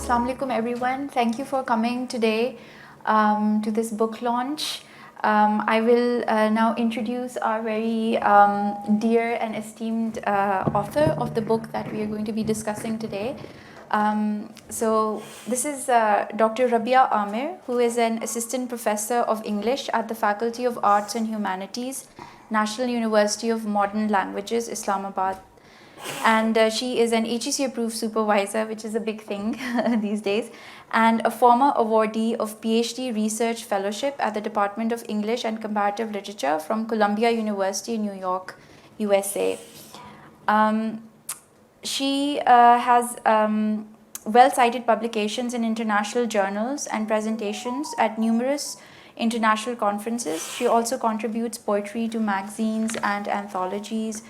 Assalamu alaikum everyone. Thank you for coming today to this book launch. I will now introduce our very dear and esteemed author of the book that we are going to be discussing today. So this is Dr. Rabia Amir, who is an assistant professor of English at the Faculty of Arts and Humanities, National University of Modern Languages, Islamabad. And she is an HEC approved supervisor, which is a big thing these days, and a former awardee of PhD Research Fellowship at the Department of English and Comparative Literature from Columbia University in New York, USA. She has well-cited publications in international journals and presentations at numerous international conferences. She also contributes poetry to magazines and anthologies.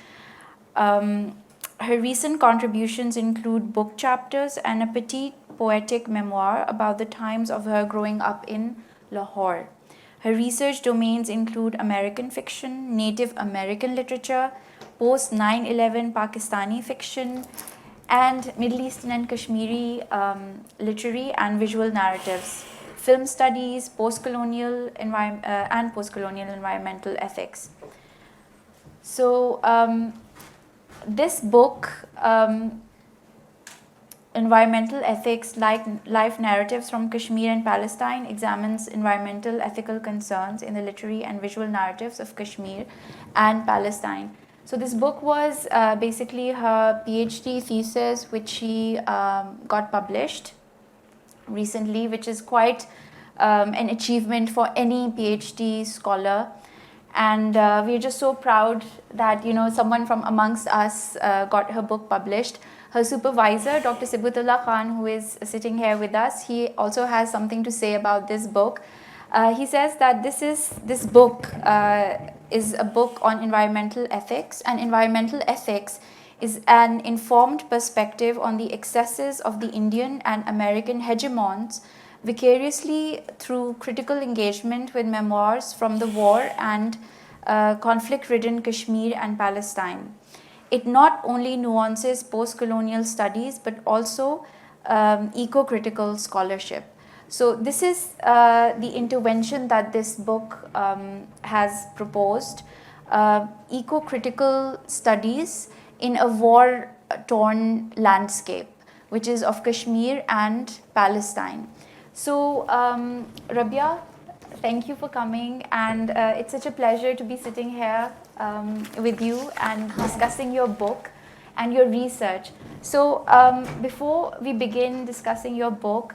Her recent contributions include book chapters and a petite poetic memoir about the times of her growing up in Lahore. Her research domains include American fiction, Native American literature, post 9/11 Pakistani fiction, and Middle Eastern and Kashmiri literary and visual narratives, film studies, post-colonial and post-colonial environmental ethics. So this book, Environmental Ethics, Life Narratives from Kashmir and Palestine, examines environmental ethical concerns in the literary and visual narratives of Kashmir and Palestine. So this book was basically her PhD thesis, which she got published recently, which is quite an achievement for any PhD scholar. And we're just so proud that someone from amongst us got her book published. Her supervisor, Dr. Sibutullah Khan, who is sitting here with us, he also has something to say about this book. He says that this book is a book on environmental ethics, and environmental ethics is an informed perspective on the excesses of the Indian and American hegemons vicariously through critical engagement with memoirs from the war and conflict-ridden Kashmir and Palestine. It not only nuances post-colonial studies but also eco-critical scholarship. So this is the intervention that this book has proposed, eco-critical studies in a war-torn landscape, which is of Kashmir and Palestine. So, Rabia, thank you for coming, and it's such a pleasure to be sitting here with you and discussing your book and your research. So, before we begin discussing your book,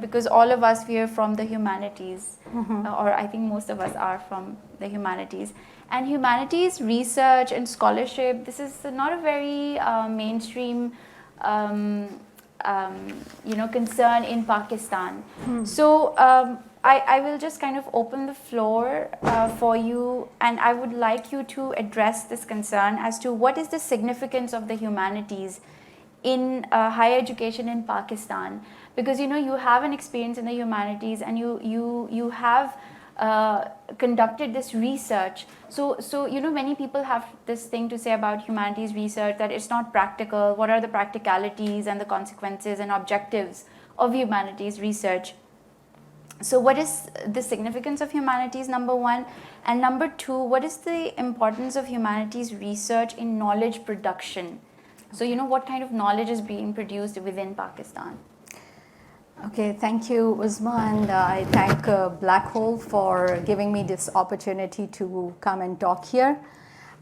because all of us, we are from the humanities, or I think most of us are from the humanities. And humanities research and scholarship, this is not a very mainstream concern in Pakistan. So I will just kind of open the floor for you, and I would like you to address this concern as to what is the significance of the humanities in higher education in Pakistan, because you have an experience in the humanities, and you have conducted this research. So many people have this thing to say about humanities research, that it's not practical. What are the practicalities and the consequences and objectives of humanities research? So what is the significance of humanities, number one? And number two, what is the importance of humanities research in knowledge production? So what kind of knowledge is being produced within Pakistan? Okay, thank you, Uzma, and I thank Black Hole for giving me this opportunity to come and talk here.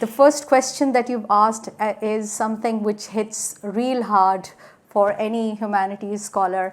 The first question that you've asked is something which hits real hard for any humanities scholar.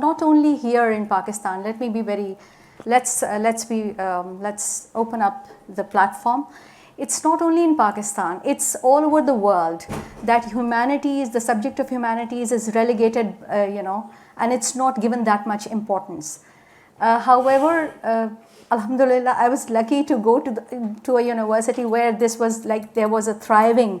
not only here in Pakistan, let's open up the platform. It's not only in Pakistan, it's all over the world that humanities, the subject of humanities is relegated, and it's not given that much importance. However, alhamdulillah, I was lucky to go to a university where this was like there was a thriving,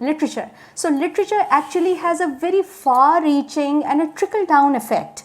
literature. So literature actually has a very far reaching and a trickle down effect.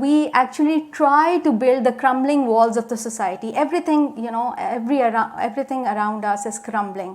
we actually try to build the crumbling walls of the society. Everything, everything around us is crumbling.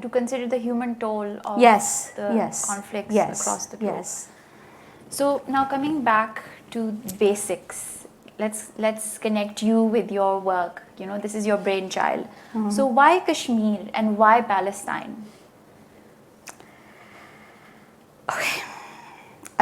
To consider the human toll of the conflicts across the globe. Yes. So now coming back to basics, let's connect you with your work. This is your brainchild. So why Kashmir and why Palestine? Okay.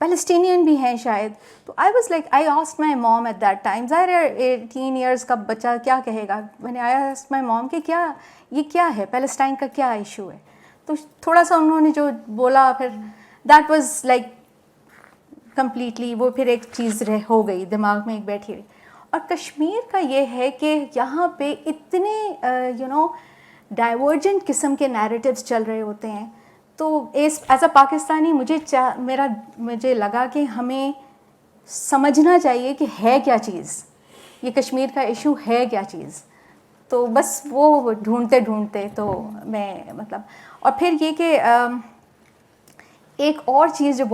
Palestinian بھی ہیں شاید. تو I was like, I asked my mom at that time, ظاہر ہے 18 years کا بچہ کیا کہے گا, میں نے آسکڈ مائی موم کہ کیا یہ کیا ہے, پیلسٹائن کا کیا ایشو ہے. تو تھوڑا سا انہوں نے جو بولا, پھر دیٹ واز لائک کمپلیٹلی وہ پھر ایک چیز ہو گئی دماغ میں ایک بیٹھی رہی. اور کشمیر کا یہ ہے کہ یہاں پہ اتنے ڈائیورجنٹ قسم کے نیریٹیوز چل رہے ہوتے ہیں. تو ایز اے پاکستانی مجھے لگا کہ ہمیں سمجھنا چاہیے کہ ہے کیا چیز, یہ کشمیر کا ایشو ہے کیا چیز. تو بس وہ ڈھونڈتے تو میں مطلب, اور پھر یہ کہ ایک اور چیز جو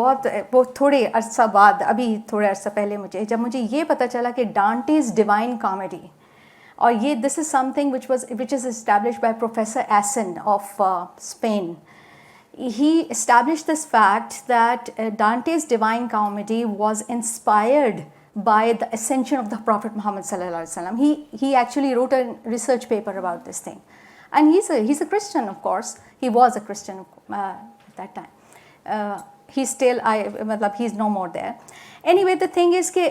وہ تھوڑے عرصہ بعد, ابھی تھوڑے عرصہ پہلے جب مجھے یہ پتہ چلا کہ ڈانٹیز ڈیوائن کامیڈی, اور یہ this is something which is established by professor Asin of Spain. He established this fact that Dante's Divine Comedy was inspired by the ascension of the Prophet Muhammad sallallahu alaihi wasallam. He actually wrote a research paper about this thing, and he's a Christian, of course. He was a Christian at that time. He's still, he's no more there. Anyway, the thing is کہ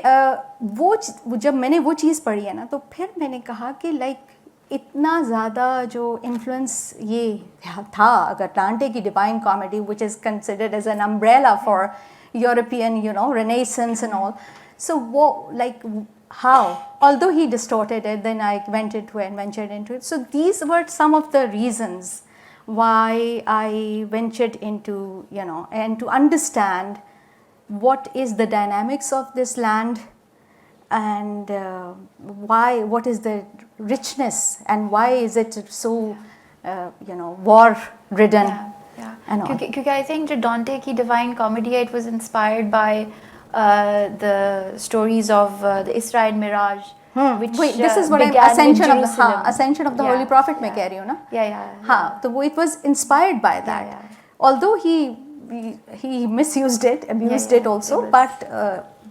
جب میں نے وہ چیز پڑھی ہے نا, تو پھر میں نے کہا کہ لائک اتنا زیادہ جو انفلوئنس یہ تھا, اگر ڈانٹے کی divine comedy which is considered as an umbrella for European renaissance and all, so وہ like how, although he distorted it, then I went into it and ventured into it. So these were some of the reasons why I ventured into, and to understand what is the dynamics of this land, and what is the richness, and why is it so war ridden. کیونکہ I think جو ڈانٹے کی divine comedy ہے, it was inspired by the stories of the Isra and Miraj, which this is what began with ascension of the Holy Prophet میں کہہ رہی ہوں نا. ہاں, تو وہ it was inspired by that. Although he misused it, abused it also, but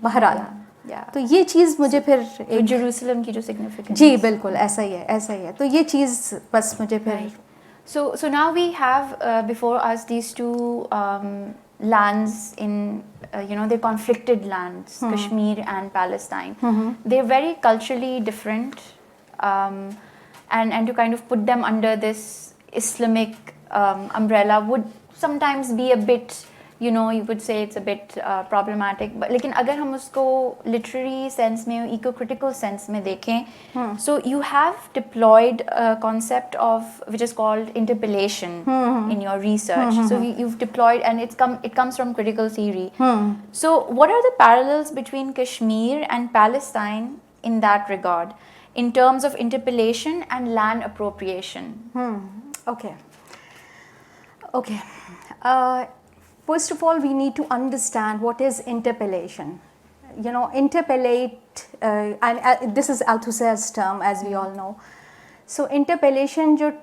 بہرحال تو یہ چیز مجھے پھر جیروسلم کی جو سگنیفیکینس, جی بالکل ایسا ہی ہے. تو یہ چیز بس مجھے پھر So now we have before us these two lands in they're conflicted lands, Kashmir and Palestine. They're very culturally different, and to kind of put them under this Islamic umbrella would sometimes be a bit, you would say it's a bit problematic. But lekin agar hum usko literary sense mein, eco-critical sense mein dekhein, so you have deployed a concept of which is called interpellation in your research. So you've deployed, and it comes from critical theory. So what are the parallels between Kashmir and Palestine in that regard, in terms of interpellation and land appropriation? Okay. First of all, we need to understand what is interpellation. Interpellate, and this is Althusser's term, as we all know. So interpellation, jo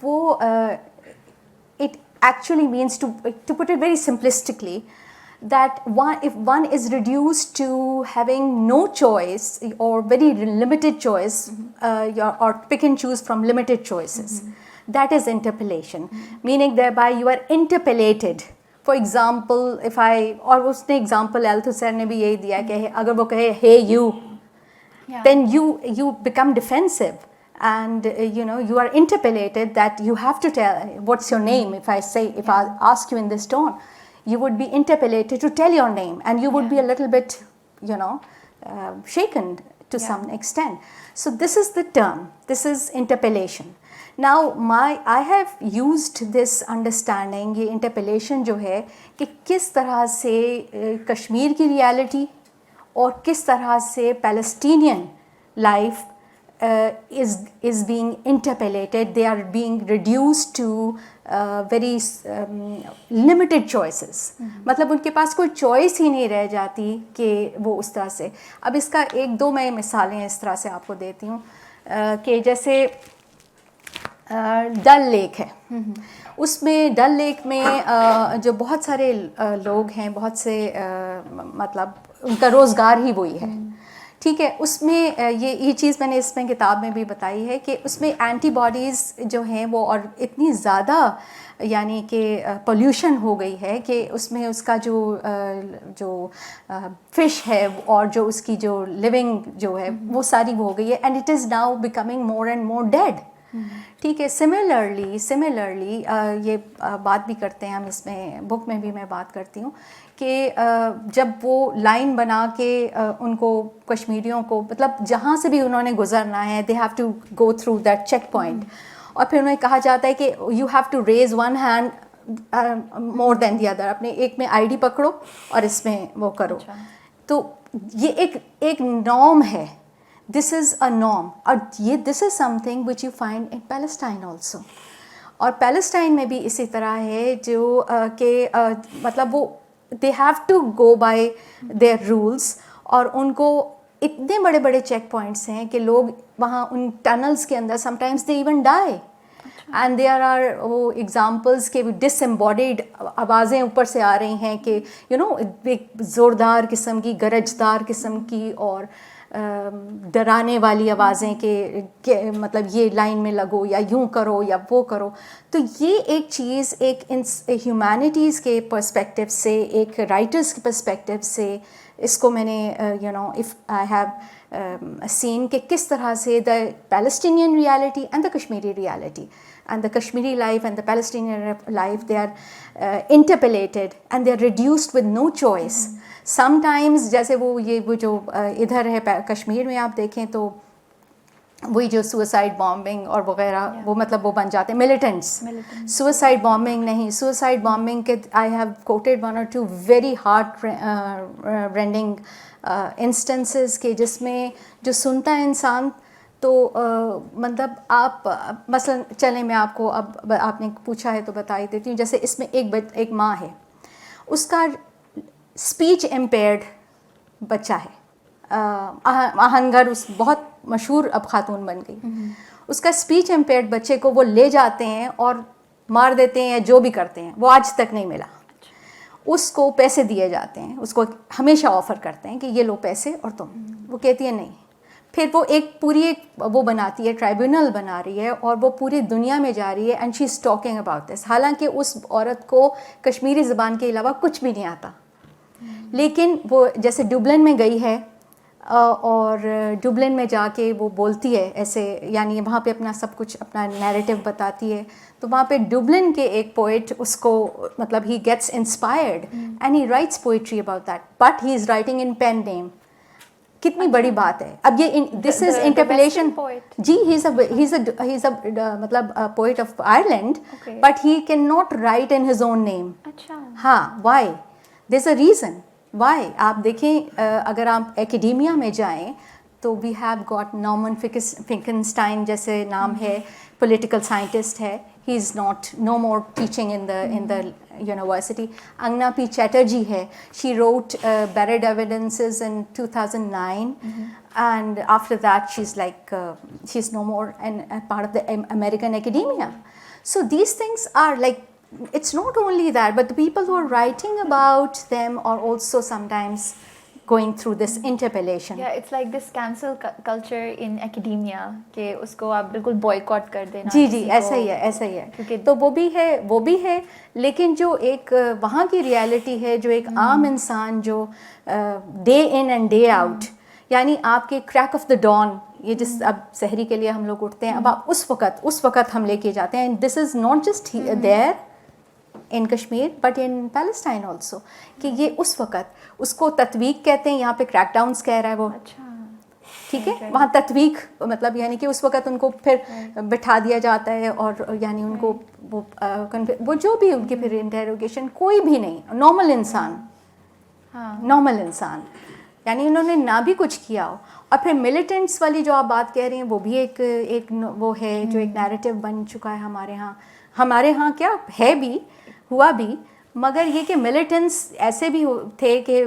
wo it actually means, to put it very simplistically, that if one is reduced to having no choice or very limited choice, or pick and choose from limited choices. That is interpellation, meaning thereby you are interpellated. For example, اور اس نے example Althusser نے بھی یہی دیا کہ اگر وہ کہے hey you, then you become defensive, and you are interpellated that you have to tell what's your name. If I ask you in this tone, you would be interpellated to tell your name, and you would be a little bit shaken to some extent. So this is the term, this is interpellation. Now I have used this understanding, یہ interpellation جو ہے, کہ کس طرح سے کشمیر کی reality اور کس طرح سے Palestinian life is being interpellated. They are being reduced to very limited choices. مطلب ان کے پاس کوئی چوائس ہی نہیں رہ جاتی کہ وہ اس طرح سے. اب اس کا ایک دو میں مثالیں اس طرح سے آپ کو دیتی ہوں, کہ جیسے ڈل لیک ہے, اس میں ڈل لیک میں جو بہت سارے لوگ ہیں, بہت سے مطلب ان کا روزگار ہی وہی ہے, ٹھیک ہے. اس میں یہ چیز میں نے اس میں کتاب میں بھی بتائی ہے کہ اس میں اینٹی باڈیز جو ہیں وہ اور اتنی زیادہ یعنی کہ پولیوشن ہو گئی ہے کہ اس میں اس کا جو فش ہے اور جو اس کی جو لیونگ جو ہے وہ ساری ہو گئی ہے, and it is now becoming more and more dead. ٹھیک ہے. سملرلی یہ بات بھی کرتے ہیں ہم, اس میں بک میں بھی میں بات کرتی ہوں کہ جب وہ لائن بنا کے ان کو کشمیریوں کو مطلب جہاں سے بھی انہوں نے گزرنا ہے they have to go through that check point, اور پھر انہیں کہا جاتا ہے کہ you have to raise one hand more than the other, اپنے ایک میں آئی ڈی پکڑو اور اس میں وہ کرو. تو یہ ایک نارم ہے, دس از اے نارم, اور یہ this is something which you find in Palestine also. اور پیلسٹائن میں بھی اسی طرح ہے جو کہ مطلب وہ they have to go by their rules, اور ان کو اتنے بڑے بڑے چیک پوائنٹس ہیں کہ لوگ وہاں ان ٹنلز کے اندر sometimes they even die, and there are وہ ایگزامپلس کے ڈس ایمبوڈیڈ آوازیں اوپر سے آ رہی ہیں کہ یو نو ایک زوردار قسم کی, گرجدار قسم کی اور ڈرانے والی آوازیں کہ مطلب یہ لائن میں لگو یا یوں کرو یا وہ کرو. تو یہ ایک چیز ایک ہیومینٹیز کے پرسپیکٹیو سے, ایک رائٹرس کے پرسپیکٹیو سے اس کو میں نے you know if I have seen کہ کس طرح سے the Palestinian reality and the Kashmiri reality and the Kashmiri life and the Palestinian life, they are interpolated and they are reduced with no choice. Sometimes جیسے وہ جو ادھر ہے کشمیر میں آپ دیکھیں تو وہی جو سوسائڈ بامبنگ اور وغیرہ وہ مطلب وہ بن جاتے ہیں ملیٹنٹس. سوسائڈ بامبنگ نہیں, سوسائڈ بامبنگ کے I have quoted 1 or 2 very heart rending instances کہ جس میں جو سنتا ہے انسان تو مطلب آپ مثلا چلیں میں آپ کو اب آپ نے پوچھا ہے تو بتا ہی دیتی ہوں. جیسے اس میں ایک ماں ہے, اس کا اسپیچ امپیئرڈ بچہ ہے, آہنگر اس بہت مشہور اب خاتون بن گئی, اس کا اسپیچ امپیئرڈ بچے کو وہ لے جاتے ہیں اور مار دیتے ہیں یا جو بھی کرتے ہیں, وہ آج تک نہیں ملا. اس کو پیسے دیے جاتے ہیں, اس کو ہمیشہ آفر کرتے ہیں کہ یہ لو پیسے اور تم, وہ کہتی ہے نہیں. پھر وہ ایک وہ بناتی ہے, ٹرائیبیونل بنا رہی ہے اور وہ پوری دنیا میں جا رہی ہے and she is talking about this. حالانکہ اس عورت کو کشمیری زبان کے علاوہ کچھ بھی نہیں آتا, لیکن وہ جیسے ڈبلن میں گئی ہے اور ڈبلن میں جا کے وہ بولتی ہے ایسے, یعنی وہاں پہ اپنا سب کچھ اپنا نیریٹو بتاتی ہے. تو وہاں پہ ڈبلن کے ایک پوئٹ اس کو مطلب he gets inspired and he writes poetry about that, but he is writing in pen name. کتنی بڑی بات ہے. اب یہ this is interpolation. G he is a مطلب poet of Ireland, but he can not write in his own name. ہاں, why? There is a reason why. آپ دیکھیں اگر آپ ایکیڈیمیا میں جائیں تو we have got Norman Finkelstein جیسے نام ہے, پولیٹیکل سائنٹسٹ ہے. He is not no more teaching in the university. Angana P Chatterji ہے, she wrote buried evidences in 2009 and after that she's no more and part of the American academia. So these things are like, it's not only that, but the people who are writing about them are also sometimes going through this interpellation. Yeah, it's like this cancel culture in academia کہ اس کو آپ بالکل boycott کر دینا. جی جی ایسا ہی ہے. تو وہ بھی ہے لیکن جو ایک وہاں کی ریالٹی ہے, جو ایک عام انسان جو day in and day out, یعنی آپ کے کریک آف دا ڈان, یہ جس اب سحری کے لیے ہم لوگ اٹھتے ہیں, اب آپ اس وقت ہم لے کے جاتے ہیں. This is not just there in Kashmir but in Palestine also, کہ یہ اس وقت اس کو تطویق کہتے ہیں, یہاں پہ کریک ڈاؤنس کہہ رہا ہے وہ. ٹھیک ہے, وہاں تطویق مطلب یعنی کہ اس وقت ان کو پھر بٹھا دیا جاتا ہے اور یعنی ان کو وہ جو بھی ان کے پھر انٹیروگیشن, کوئی بھی نہیں, نارمل انسان یعنی انہوں نے نہ بھی کچھ کیا ہو. اور پھر ملیٹنٹس والی جو آپ بات کہہ رہے ہیں وہ بھی ایک وہ ہے جو ایک نیریٹو بن چکا ہے ہمارے ہاں کیا ہے بھی ہوا بھی, مگر یہ کہ ملیٹنٹس ایسے بھی تھے کہ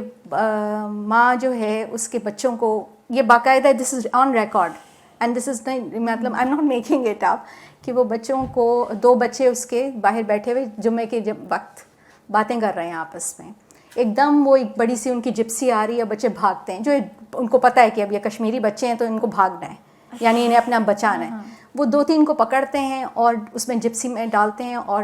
ماں جو ہے اس کے بچوں کو, یہ باقاعدہ دس از آن ریکارڈ اینڈ دس از مطلب آئی am not making it up, کہ وہ بچوں کو 2 بچے اس کے باہر بیٹھے ہوئے جمعے کے وقت باتیں کر رہے ہیں آپس میں, ایک دم وہ ایک بڑی سی ان کی جپسی آ رہی ہے, بچے بھاگتے ہیں, جو ان کو پتہ ہے کہ اب یہ کشمیری بچے ہیں تو ان کو بھاگنا ہے, یعنی انہیں اپنا بچانا ہے. وہ 2-3 کو پکڑتے ہیں اور اس میں جپسی میں ڈالتے ہیں, اور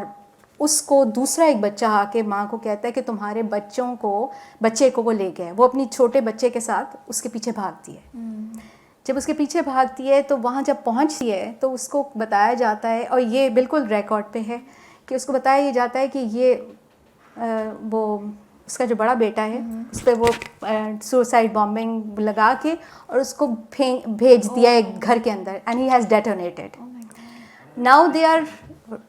اس کو دوسرا ایک بچہ آ کے ماں کو کہتا ہے کہ تمہارے بچے کو وہ لے گئے. وہ اپنی چھوٹے بچے کے ساتھ اس کے پیچھے بھاگتی ہے. جب اس کے پیچھے بھاگتی ہے تو وہاں جب پہنچتی ہے تو اس کو بتایا جاتا ہے, اور یہ بالکل ریکارڈ پہ ہے, کہ اس کو بتایا یہ جاتا ہے کہ یہ وہ اس کا جو بڑا بیٹا ہے اس پہ وہ سوسائڈ بامبنگ لگا کے اور اس کو بھیج دیا ہے گھر کے اندر, and he has detonated. Now they are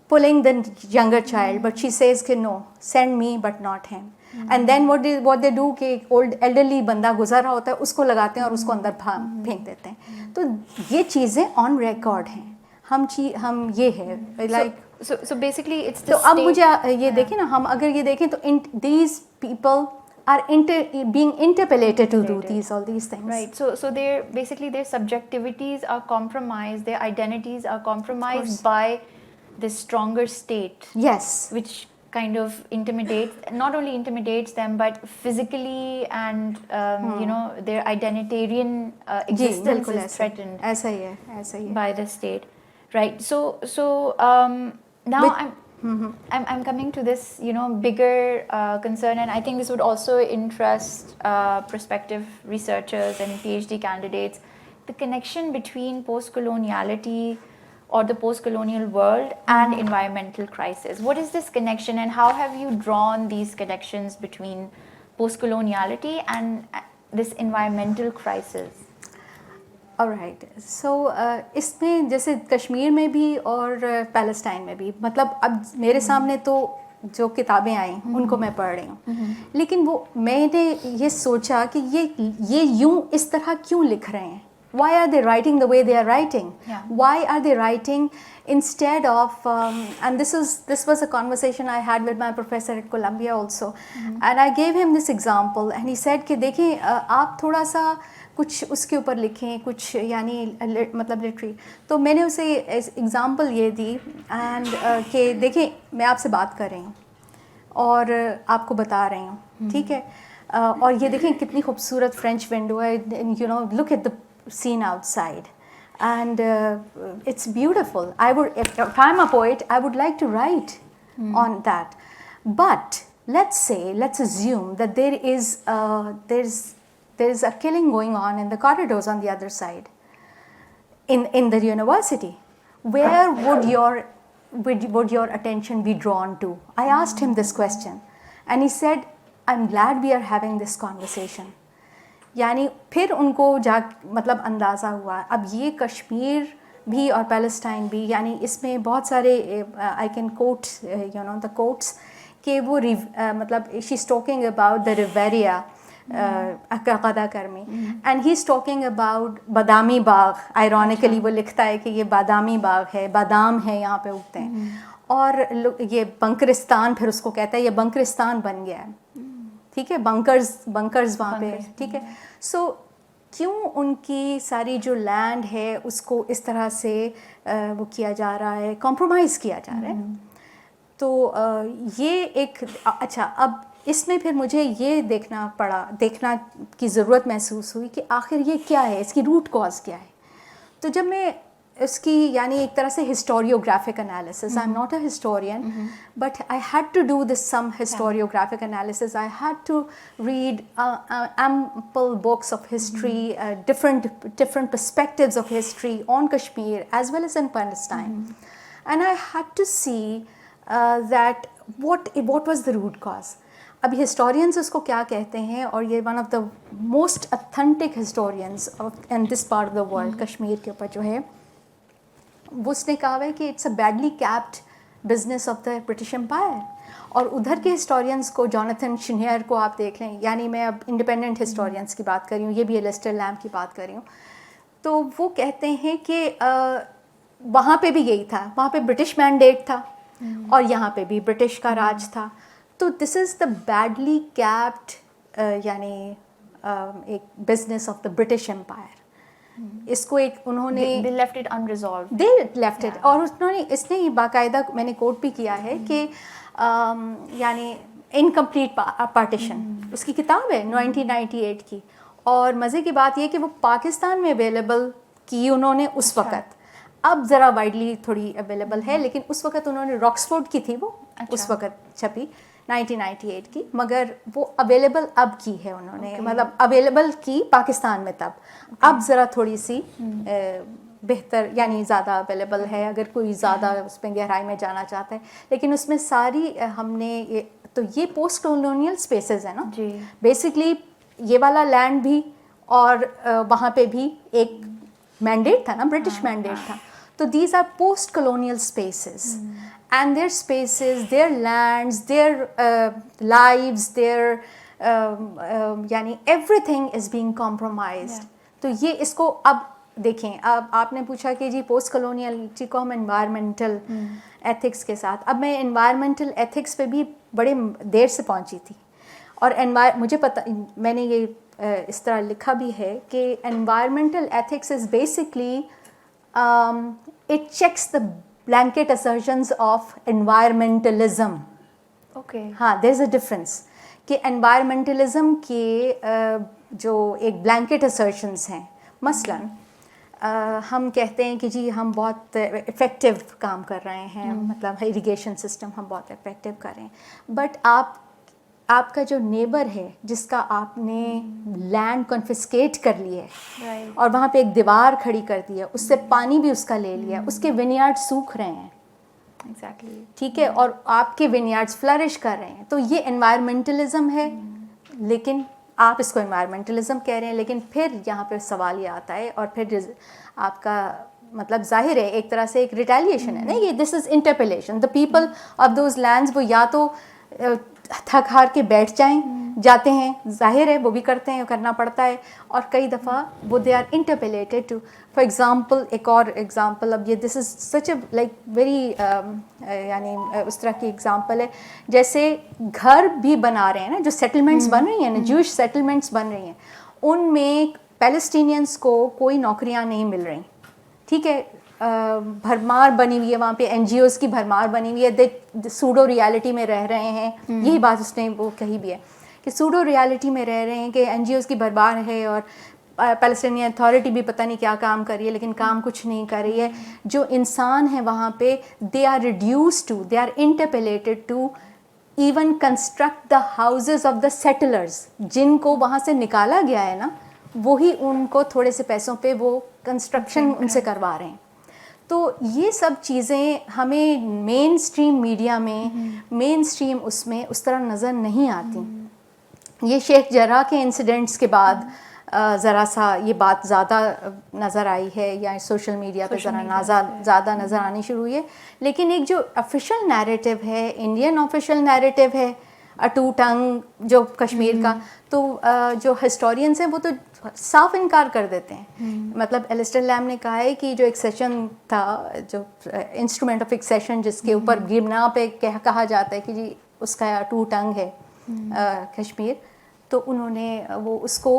pulling the younger child, but she says کہ no, send me but not him. And then what they do کہ old elderly بندہ گزر رہا ہوتا ہے اس کو لگاتے ہیں اور اس کو اندر پھینک دیتے ہیں. تو یہ چیزیں آن ریکارڈ ہیں. ہم یہ ہے like so basically it's the تو اب state. مجھے یہ دیکھیں نا, ہم اگر یہ دیکھیں تو these people are being interpellated to do all these things. Right. So their subjectivities are compromised, their identities are compromised by this stronger state. Yes. Which kind of not only intimidates them, but physically and their identitarian existence is threatened. ایسا ہی ہے By the state. Right. So now I'm coming to this, bigger concern, and I think this would also interest prospective researchers and PhD candidates, the connection between post-coloniality or the post-colonial world and environmental crisis. What is this connection, and how have you drawn these connections between post-coloniality and this environmental crisis? alright. So اس میں جیسے کشمیر میں بھی اور Palestine میں بھی, مطلب اب میرے سامنے تو جو کتابیں آئیں ان کو میں پڑھ رہی ہوں, لیکن وہ میں نے یہ سوچا کہ یہ یوں اس طرح کیوں لکھ رہے ہیں. Why are they writing the way they are writing? Yeah. Why are they writing instead of and this was a conversation I had with my professor at Columbia also, and I gave him this example and he said کہ دیکھیں آپ تھوڑا سا کچھ اس کے اوپر لکھیں, کچھ یعنی مطلب لٹری. تو میں نے اسے ایگزامپل یہ دی اینڈ کہ دیکھیں میں آپ سے بات کر رہی ہوں اور آپ کو بتا رہی ہوں, ٹھیک ہے, اور یہ دیکھیں کتنی خوبصورت فرینچ ونڈو ہے, look at the scene outside and it's beautiful. If I'm a poet, I would like to write on that. But let's assume that there is a killing going on in the corridors on the other side in the university. Where would your attention be drawn to? I asked him this question and he said, I'm glad we are having this conversation. یعنی پھر ان کو مطلب اندازہ ہوا. اب یہ کشمیر بھی اور پیلسٹائن بھی, یعنی اس میں بہت سارے I can quote the quotes کہ وہ مطلب she is talking about the Riviera قدا کرمی, and he is talking about Badami Bagh. Ironically وہ لکھتا ہے کہ یہ بادامی باغ ہے, بادام ہے یہاں پہ اگتے ہیں, اور یہ بنکرستان پھر اس کو کہتا ہے یہ بنکرستان بن گیا ہے, ٹھیک ہے, بنکرز وہاں پہ, ٹھیک ہے. سو کیوں ان کی ساری جو لینڈ ہے اس کو اس طرح سے وہ کیا جا رہا ہے, کمپرومائز کیا جا رہا ہے. تو یہ ایک اچھا, اب اس میں پھر مجھے یہ دیکھنا کی ضرورت محسوس ہوئی کہ آخر یہ کیا ہے, اس کی روٹ کاز کیا ہے. تو جب میں اس کی یعنی ایک طرح سے historiographic analysis, I am not a historian but I had to do this some historiographic analysis. I had to read ample books of history, different perspectives of history on Kashmir as well as in Palestine, and I had to see that what was the root cause. اب historians اس کو کیا کہتے ہیں, اور یہ one of the most authentic historians in this part of the world, Kashmir کے اوپر جو ہے, وہ اس نے کہا ہے کہ it's a badly kept business of the British Empire. اور ادھر کے ہسٹورینس کو, جوناتھن شنیئر کو آپ دیکھ لیں, یعنی میں اب انڈیپینڈنٹ ہسٹورینس کی بات کر رہی ہوں, یہ بھی ایلسٹر لیمب کی بات کر رہی ہوں, تو وہ کہتے ہیں کہ وہاں پہ بھی یہی تھا, وہاں پہ برٹش مینڈیٹ تھا اور یہاں پہ بھی برٹش کا راج تھا. تو دس از دا بیڈلی کیپڈ یعنی ایک business of the British empire. اس کو ایک انہوں نے they left it unresolved. they left it, اور اس نے باقاعدہ میں نے کوٹ بھی کیا ہے کہ یعنی انکمپلیٹ پارٹیشن, اس کی کتاب ہے 1998 کی, اور مزے کی بات یہ کہ وہ پاکستان میں اویلیبل کی انہوں نے اس وقت, اب ذرا وائڈلی تھوڑی اویلیبل ہے, لیکن اس وقت انہوں نے راکسفورڈ کی تھی وہ, اس وقت چھپی 1998 کی, مگر وہ اویلیبل اب کی ہے انہوں نے, مطلب اویلیبل کی پاکستان میں تب, اب ذرا تھوڑی سی بہتر یعنی زیادہ اویلیبل ہے اگر کوئی زیادہ اس میں گہرائی میں جانا چاہتا ہے. لیکن اس میں ساری ہم نے تو یہ پوسٹ کولونیل اسپیسیز ہیں نا بیسکلی, یہ والا لینڈ بھی اور وہاں پہ بھی ایک مینڈیٹ تھا نا, برٹش مینڈیٹ تھا. تو these are post colonial spaces and their spaces, their lands, their lives, their یعنی everything is being compromised. تو یہ اس کو اب دیکھیں, اب آپ نے پوچھا کہ جی پوسٹ کولونیلٹی کو ہم انوائرمنٹل ایتھکس کے ساتھ, اب میں انوائرمنٹل ایتھکس پہ بھی بڑے دیر سے پہنچی تھی, اور مجھے پتہ, میں نے یہ اس طرح لکھا بھی ہے کہ environmental ethics is basically it checks the blanket assertions of environmentalism. Okay. ہاں, there is a difference کہ environmentalism کے جو ایک blanket assertions ہیں, مثلاً ہم کہتے ہیں کہ جی ہم بہت افیکٹو کام کر رہے ہیں, مطلب اریگیشن سسٹم ہم بہت افیکٹو کر رہے ہیں, بٹ آپ کا جو نیبر ہے جس کا آپ نے لینڈ کنفسکیٹ کر لی ہے اور وہاں پہ ایک دیوار کھڑی کر دی ہے, اس سے پانی بھی اس کا لے لیا, اس کے ونیارڈ سوکھ رہے ہیں, ایگزیکٹلی, ٹھیک ہے, اور آپ کے ونیارڈز فلرش کر رہے ہیں. تو یہ انوائرمنٹلزم ہے, لیکن آپ اس کو انوائرمنٹلزم کہہ رہے ہیں, لیکن پھر یہاں پہ سوال یہ آتا ہے, اور پھر آپ کا مطلب ظاہر ہے ایک طرح سے ایک ریٹیلیشن ہے نا, یہ this is interpellation. The people of those lands وہ یا تو تھک ہار کے بیٹھ جاتے ہیں, ظاہر ہے وہ بھی کرتے ہیں, کرنا پڑتا ہے, اور کئی دفعہ وہ they are interpellated to, for example ایک اور ایگزامپل, اب یہ this is such a like very یعنی اس طرح کی ایگزامپل ہے, جیسے گھر بھی بنا رہے ہیں نا, جو سیٹلمنٹس بن رہی ہیں نا, جوش سیٹلمنٹس بن رہی ہیں, ان میں پیلسٹینینس کو کوئی نوکریاں نہیں مل رہی, ٹھیک ہے, بھرمار بنی ہوئی ہے وہاں پہ, این جی اوز کی بھرمار بنی ہوئی ہے, سوڈو ریالٹی میں رہ رہے ہیں. یہی بات اس نے وہ کہی بھی ہے کہ سوڈو ریالٹی میں رہ رہے ہیں, کہ این جی اوز کی بھرمار ہے, اور پیلسٹینین اتھارٹی بھی پتہ نہیں کیا کام کر رہی ہے, لیکن کام کچھ نہیں کر رہی ہے. جو انسان ہیں وہاں پہ, they are reduced to, they are interpellated to even construct the houses of the settlers, جن کو وہاں سے نکالا گیا ہے نا, وہی ان کو تھوڑے سے پیسوں پہ وہ کنسٹرکشن ان سے کروا رہے ہیں. تو یہ سب چیزیں ہمیں مین اسٹریم میڈیا میں, مین اسٹریم اس میں اس طرح نظر نہیں آتی. یہ شیخ جرح کے انسیڈنٹس کے بعد ذرا سا یہ بات زیادہ نظر آئی ہے, یا سوشل میڈیا پہ ذرا زیادہ نظر آنی شروع ہوئی ہے. لیکن ایک جو آفیشیل نیریٹو ہے, انڈین آفیشیل نیریٹو ہے, ٹو ٹنگ جو کشمیر کا, تو جو ہسٹورینس ہیں وہ تو صاف انکار کر دیتے ہیں. مطلب ایلسٹر لیم نے کہا ہے کہ جو ایک سیشن تھا, جو انسٹرومنٹ آف ایکسیشن, جس کے اوپر گرنا پہ کہا جاتا ہے کہ جی اس کا ٹو ٹنگ ہے کشمیر, تو انہوں نے وہ اس کو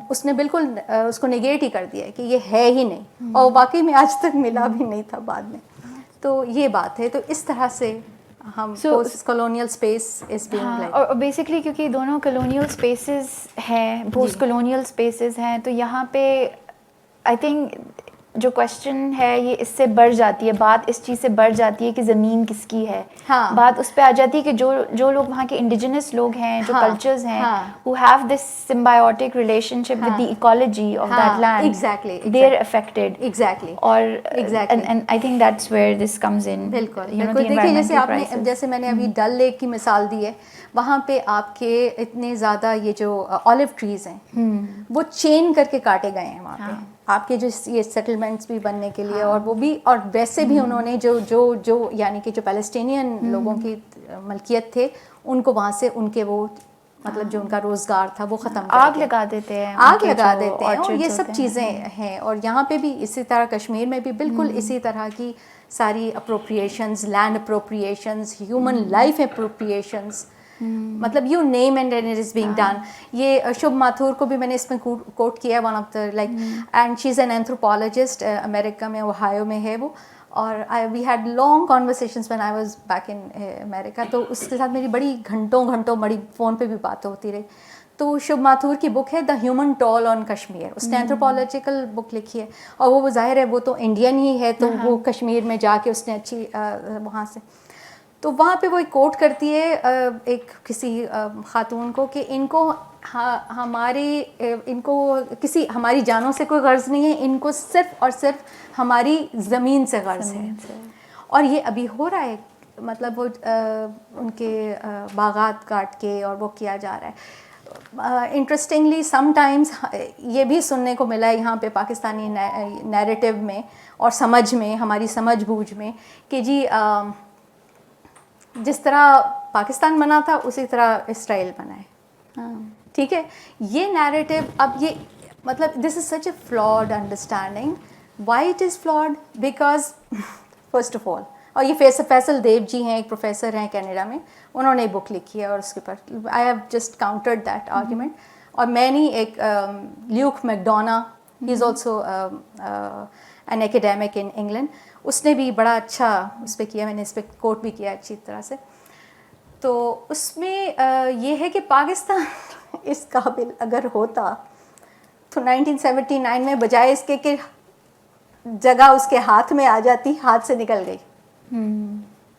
اس نے بالکل اس کو نگیٹ ہی کر دیا کہ یہ ہے ہی نہیں, اور واقعی میں آج تک ملا بھی نہیں تھا بعد میں. تو یہ بات ہے. تو اس طرح سے ہم post colonial space is being like, اور بیسکلی کیونکہ دونوں کولونیل اسپیسیز ہیں, پوسٹ کولونیل اسپیسیز ہیں, تو یہاں پہ آئی تھنک جو کوشچن ہے یہ اس سے بڑھ جاتی ہے, بات اس چیز سے بڑھ جاتی ہے کہ زمین کس کی ہے. بات اس پہ آ جاتی ہے کہ جو لوگ وہاں کے انڈیجنس لوگ ہیں, جو کلچرز ہیں, who have this symbiotic relationship with the ecology of that land, they're affected. Exactly. اور and I think that's where this comes in. بالکل دیکھیے, جیسے آپ نے, جیسے میں نے ابھی ڈل لیک کی مثال دی ہے, وہاں پہ آپ کے اتنے زیادہ یہ جو اولیو ٹریز ہیں وہ چین کر کے کاٹے گئے ہیں وہاں پہ, آپ کے جو یہ سیٹلمنٹس بھی بننے کے لیے, اور وہ بھی, اور ویسے بھی انہوں نے جو یعنی کہ جو پیلسٹینین لوگوں کی ملکیت تھے, ان کو وہاں سے ان کے وہ مطلب جو ان کا روزگار تھا وہ ختم, آگ لگا دیتے ہیں, اور یہ سب چیزیں ہیں. اور یہاں پہ بھی اسی طرح, کشمیر میں بھی بالکل اسی طرح کی ساری appropriations, land appropriations, human life appropriations, مطلب you name and it is being done. یہ شبھ ماتھور کو بھی میں نے اس میں کوٹ کیا, one of the like, and she is an anthropologist, America میں, اوہایو میں ہے وہ, اور we had long conversations when I was back in America. تو اس کے ساتھ میری بڑی گھنٹوں بڑی فون پہ بھی بات ہوتی رہی. تو شبھ ماتھور کی بک ہے دا ہیومن ٹول آن کشمیر, اس نے اینتھروپولوجیکل بک لکھی ہے, اور وہ ظاہر ہے وہ تو انڈین ہی ہے, تو وہ کشمیر میں جا کے اس نے اچھی وہاں سے, تو وہاں پہ وہ ایک کوٹ کرتی ہے ایک کسی خاتون کو کہ ان کو ان کو کسی ہماری جانوں سے کوئی غرض نہیں ہے, ان کو صرف اور صرف ہماری زمین سے غرض ہے. اور یہ ابھی ہو رہا ہے, مطلب وہ ان کے باغات کاٹ کے اور وہ کیا جا رہا ہے. انٹرسٹنگلی سم ٹائمز یہ بھی سننے کو ملا ہے یہاں پہ پاکستانی نیریٹو میں اور سمجھ میں, ہماری سمجھ بوجھ میں, کہ جی جس طرح پاکستان بنا تھا اسی طرح اسرائیل بنا ہے. ٹھیک ہے, یہ نیریٹو اب یہ مطلب this is such a flawed understanding. Why it is flawed? Because first of all, اور یہ فیصل دیو جی ہیں, ایک پروفیسر ہیں کینیڈا میں, انہوں نے بک لکھی ہے اور اس کے اوپر I have just countered that argument. اور میں نے ایک Luke McDonagh, he is also an academic in England, اس نے بھی بڑا اچھا اس پہ کیا, میں نے اس پہ کوٹ بھی کیا اچھی طرح سے. تو اس میں یہ ہے کہ پاکستان اس قابل اگر ہوتا تو 1979 میں بجائے اس کے کہ جگہ اس کے ہاتھ میں آ جاتی, ہاتھ سے نکل گئی.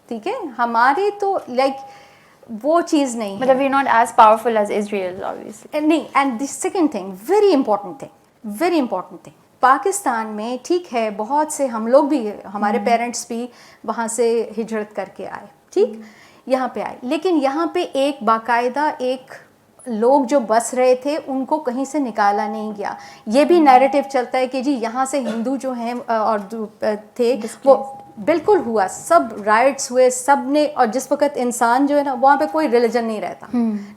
ٹھیک ہے, ہماری تو لائک وہ چیز نہیں ہے, مطلب we not as powerful as Israel obviously. نہیں. And the second thing, very important thing, Pakistan میں ٹھیک ہے بہت سے ہم لوگ بھی, ہمارے پیرنٹس بھی وہاں سے ہجرت کر کے آئے, ٹھیک, یہاں پہ آئے, لیکن یہاں پہ ایک باقاعدہ ایک لوگ جو بس رہے تھے ان کو کہیں سے نکالا نہیں گیا. یہ بھی نیریٹو چلتا ہے کہ جی یہاں سے ہندو جو ہیں اور تھے وہ بالکل ہوا, سب رائٹس ہوئے سب نے. اور جس وقت انسان جو ہے نا وہاں پہ کوئی ریلیجن نہیں رہتا,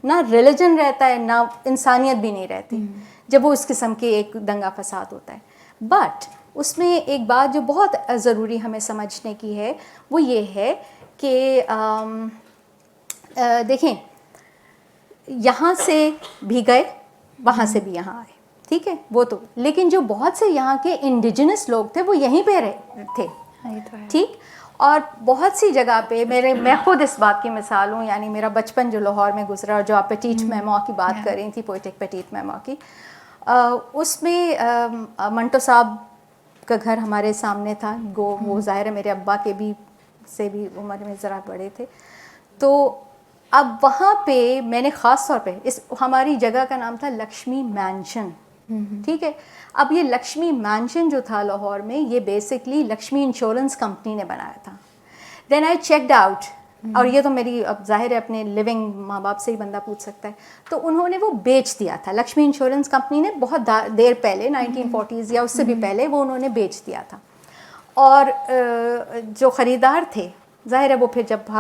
نہ ریلیجن رہتا ہے نہ انسانیت بھی نہیں رہتی جب وہ اس قسم کے ایک دنگا فساد ہوتا ہے. بٹ اس میں ایک بات جو بہت ضروری ہمیں سمجھنے کی ہے وہ یہ ہے کہ دیکھیں یہاں سے بھی گئے, وہاں سے بھی یہاں آئے, ٹھیک ہے, وہ تو, لیکن جو بہت سے یہاں کے انڈیجنس لوگ تھے وہ یہیں پہ رہے تھے, ٹھیک. اور بہت سی جگہ پہ میں خود اس بات کی مثال ہوں, یعنی میرا بچپن جو لاہور میں گزرا, اور جو آپ پیٹیٹ میمو کی بات کر رہی تھی, پوئٹک پیٹیٹ میمو کی, اس میں منٹو صاحب کا گھر ہمارے سامنے تھا. وہ ظاہر ہے میرے ابا کے بھی سے بھی عمر میں ذرا بڑے تھے. تو اب وہاں پہ میں نے خاص طور پہ ہماری جگہ کا نام تھا لکشمی مینشن, ٹھیک ہے. اب یہ لکشمی مینشن جو تھا لاہور میں, یہ بیسکلی لکشمی انشورنس کمپنی نے بنایا تھا. دین آئی چیکڈ آؤٹ, اور یہ تو میری اب ظاہر ہے اپنے لیونگ ماں باپ سے ہی بندہ پوچھ سکتا ہے, تو انہوں نے وہ بیچ دیا تھا. لکشمی انشورنس کمپنی نے بہت دیر پہلے 1940s یا اس سے بھی پہلے وہ انہوں نے بیچ دیا تھا. اور جو خریدار تھے ظاہر ہے وہ پھر جب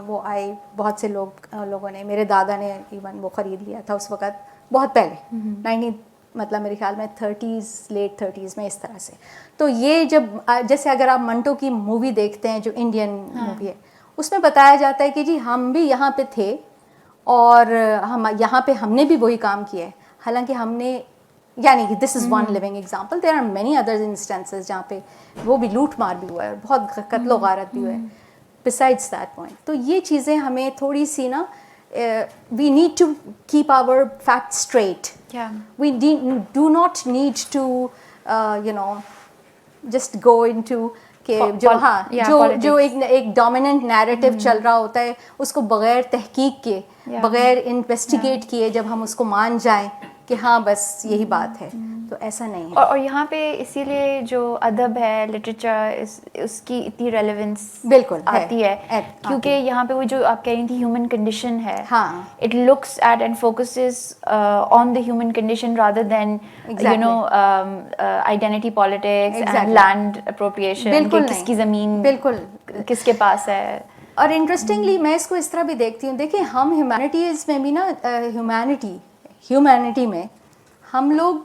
وہ آئے, بہت سے لوگوں نے, میرے دادا نے ایون وہ خرید لیا تھا اس وقت بہت پہلے, مطلب میرے خیال میں 30s لیٹ 30s میں اس طرح سے. تو یہ جب جیسے اگر آپ منٹو کی مووی دیکھتے ہیں جو انڈین مووی ہے, اس میں بتایا جاتا ہے کہ جی ہم بھی یہاں پہ تھے اور یہاں پہ ہم نے بھی وہی کام کیا ہے, حالانکہ ہم نے, یعنی کہ this is one living example, there are many other instances جہاں پہ وہ بھی لوٹ مار بھی ہوا ہے, بہت قتل و غارت بھی ہوا ہے بسائڈس دیٹ پوائنٹ. تو یہ چیزیں ہمیں تھوڑی سی نا, we need to keep our fact straight. We do not need to just go into کہ جو ایک ڈومیننٹ نیریٹو چل رہا ہوتا ہے اس کو بغیر تحقیق کے, بغیر انویسٹیگیٹ کیے جب ہم اس کو مان جائیں کہ ہاں بس یہی بات ہے, تو ایسا نہیں ہے. اور یہاں پہ اسی لیے جو ادب ہے, لٹریچر, اس کی اتنی ریلیونس بالکل آتی ہے کیونکہ یہاں پہ وہ جو آپ کہہ رہی تھی ہیومن کنڈیشن ہے, it looks at and focuses on the human condition rather than you know identity politics and land appropriation, کہ کس کی زمین بالکل کس کے پاس ہے. اور انٹرسٹنگلی میں اس کو اس طرح بھی دیکھتی ہوں, دیکھیں ہم ہیومینٹیز میں بھی نا, ہیومینٹی میں ہم لوگ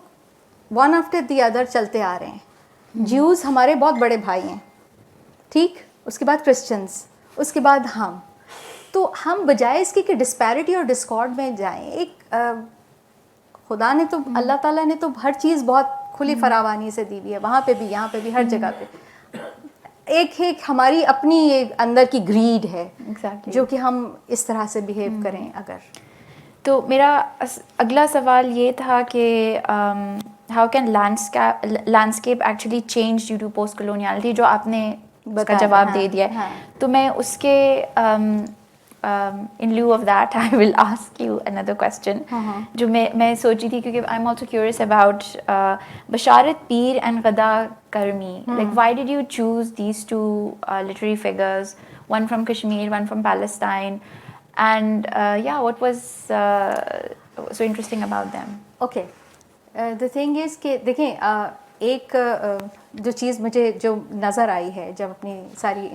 ون آفٹر دی ادر چلتے آ رہے ہیں. جیوز ہمارے بہت بڑے بھائی ہیں, ٹھیک, اس کے بعد کرسچنس, اس کے بعد ہم. تو ہم بجائے اس کی کہ ڈسپیرٹی اور ڈسکارڈ میں جائیں, ایک خدا نے تو, اللہ تعالیٰ نے تو ہر چیز بہت کھلی فراوانی سے دی ہوئی ہے, وہاں پہ بھی یہاں پہ بھی ہر جگہ پہ. ایک ہماری اپنی اندر کی گریڈ ہے جو کہ ہم اس طرح سے بیہیو کریں اگر. تو میرا اگلا سوال یہ تھا کہ how can landscape actually change due to post coloniality, جو آپ نے اس کا جواب دے دیا ہے. تو میں اس کے in lieu of that I will ask you another question جو میں سوچی تھی، کیونکہ I'm also curious about بشارت پیر and غدا کرمی. Like why did you choose these two literary figures, one from Kashmir, one from Palestine, and yeah, what was so interesting about them? Okay, the thing is کہ دیکھیں ایک جو چیز مجھے جو نظر آئی ہے جب اپنی ساری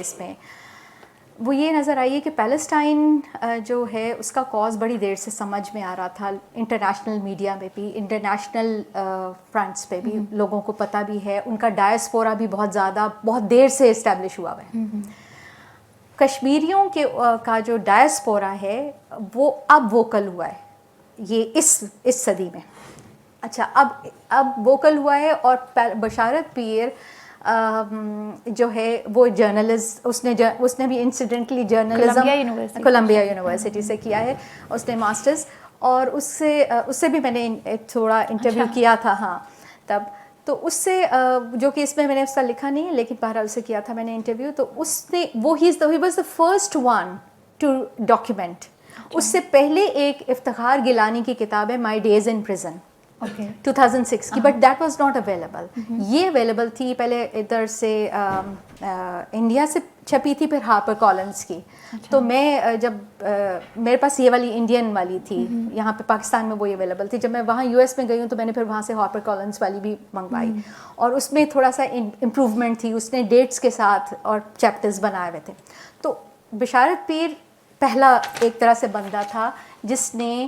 اس میں، وہ یہ نظر آئی ہے کہ پیلسٹائن جو ہے اس کا کاز بڑی دیر سے سمجھ میں آ رہا تھا، انٹرنیشنل میڈیا میں بھی، انٹرنیشنل فرنٹس پہ بھی لوگوں کو پتہ بھی ہے، ان کا ڈائسپورا بھی بہت زیادہ بہت دیر سے اسٹیبلش ہوا ہے. کشمیریوں کا جو ڈائسپورا ہے وہ اب ووکل ہوا ہے یہ اس صدی میں. اچھا اب ووکل ہوا ہے، اور بشارت پیر جو ہے وہ جرنلسٹ، اس نے بھی انسیڈنٹلی جرنلزم کولمبیا یونیورسٹی سے کیا ہے، اس نے ماسٹرز، اور اس سے بھی میں نے تھوڑا انٹرویو کیا تھا. ہاں تب تو اس سے جو کہ اس میں نے اس کا لکھا نہیں ہے، لیکن بہرحال سے کیا تھا میں نے انٹرویو. تو اس نے he was the first one to document. اس سے پہلے ایک افتخار گیلانی کی کتاب ہے مائی ڈیز ان پرزن 2006 کی، but that was not available. یہ اویلیبل تھی پہلے ادھر سے انڈیا سے چھپی تھی، پھر ہارپر کالنز کی. تو میں جب میرے پاس یہ والی انڈین والی تھی، یہاں پہ پاکستان میں وہی اویلیبل تھی. جب میں وہاں یو ایس میں گئی ہوں تو میں نے پھر وہاں سے ہارپر کالنز والی بھی منگوائی، اور اس میں تھوڑا سا امپروومنٹ تھی، اس نے ڈیٹس کے ساتھ اور چیپٹرز بنائے ہوئے تھے. تو بشارت پیر پہلا ایک طرح سے بندہ تھا جس نے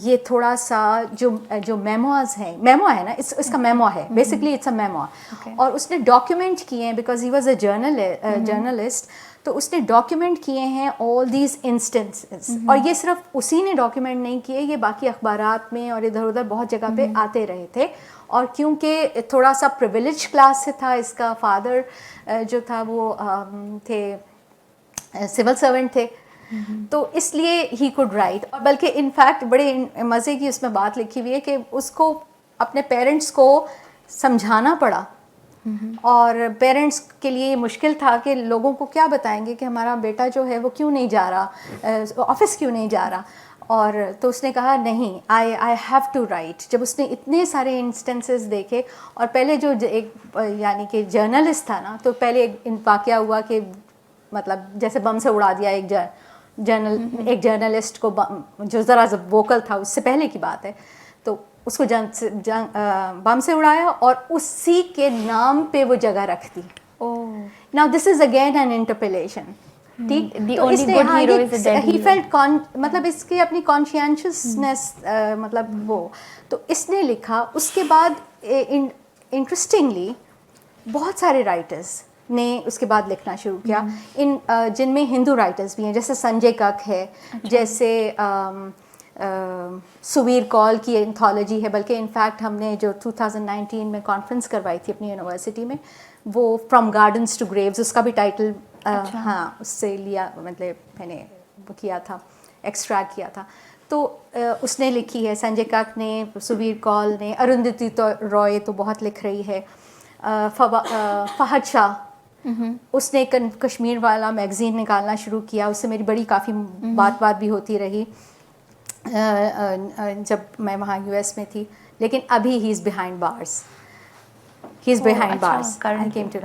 یہ تھوڑا سا جو میموز ہیں، میمو ہے نا، اس کا میمو ہے بیسکلی، اٹس اے میمو، اور اس نے ڈاکیومنٹ کیے ہیں because he was a journalist. تو اس نے ڈاکیومنٹ کیے ہیں آل دیز انسٹنسز، اور یہ صرف اسی نے ڈاکیومنٹ نہیں کیے، یہ باقی اخبارات میں اور ادھر ادھر بہت جگہ پہ آتے رہے تھے. اور کیونکہ تھوڑا سا پریویلیج کلاس سے تھا، اس کا فادر جو تھا وہ تھے سول سرونٹ تھے، تو اس لیے ہی کوڈ رائٹ. اور بلکہ انفیکٹ بڑے مزے کی اس میں بات لکھی ہوئی ہے کہ اس کو اپنے پیرنٹس کو سمجھانا پڑا، اور پیرنٹس کے لیے یہ مشکل تھا کہ لوگوں کو کیا بتائیں گے کہ ہمارا بیٹا جو ہے وہ کیوں نہیں جا رہا آفس، کیوں نہیں جا رہا. اور تو اس نے کہا نہیں، آئی ہیو ٹو رائٹ. جب اس نے اتنے سارے انسٹنسز دیکھے، اور پہلے جو ایک یعنی کہ جرنلسٹ تھا نا، تو پہلے ایک واقعہ ہوا کہ مطلب جیسے بم سے اڑا دیا ایک جرنلسٹ کو، جو ذرا ووکل تھا، اس سے پہلے کی بات ہے. تو اس کو بم سے اڑایا اور اسی کے نام پہ وہ جگہ رکھ دی. Now this is again an interpolation. ٹھیک، تو اس نے he felt مطلب اس کے اپنی conscientiousness مطلب وہ، تو اس نے لکھا. اس کے بعد انٹرسٹنگلی بہت سارے رائٹرز نے اس کے بعد لکھنا شروع کیا، جن میں ہندو رائٹرز بھی ہیں، جیسے سنجے کک ہے، جیسے سویر کال کی انتھالوجی ہے. بلکہ انفیکٹ ہم نے جو 2019 میں کانفرنس کروائی تھی اپنی یونیورسٹی میں، وہ فرام گارڈنس ٹو گریوز، اس کا بھی ٹائٹل ہاں اس سے لیا، مطلب میں نے وہ کیا تھا، ایکسٹریکٹ کیا تھا. تو اس نے لکھی ہے، سنجے کک نے، سویر کال نے، اروندھتی رائے تو بہت لکھ رہی ہے، فہد شاہ، اس نے کشمیر والا میگزین نکالنا شروع کیا. اس سے میری بڑی کافی بات بھی ہوتی رہی جب میں وہاں یو ایس میں تھی. لیکن ابھی he is behind bars, he is behind bars.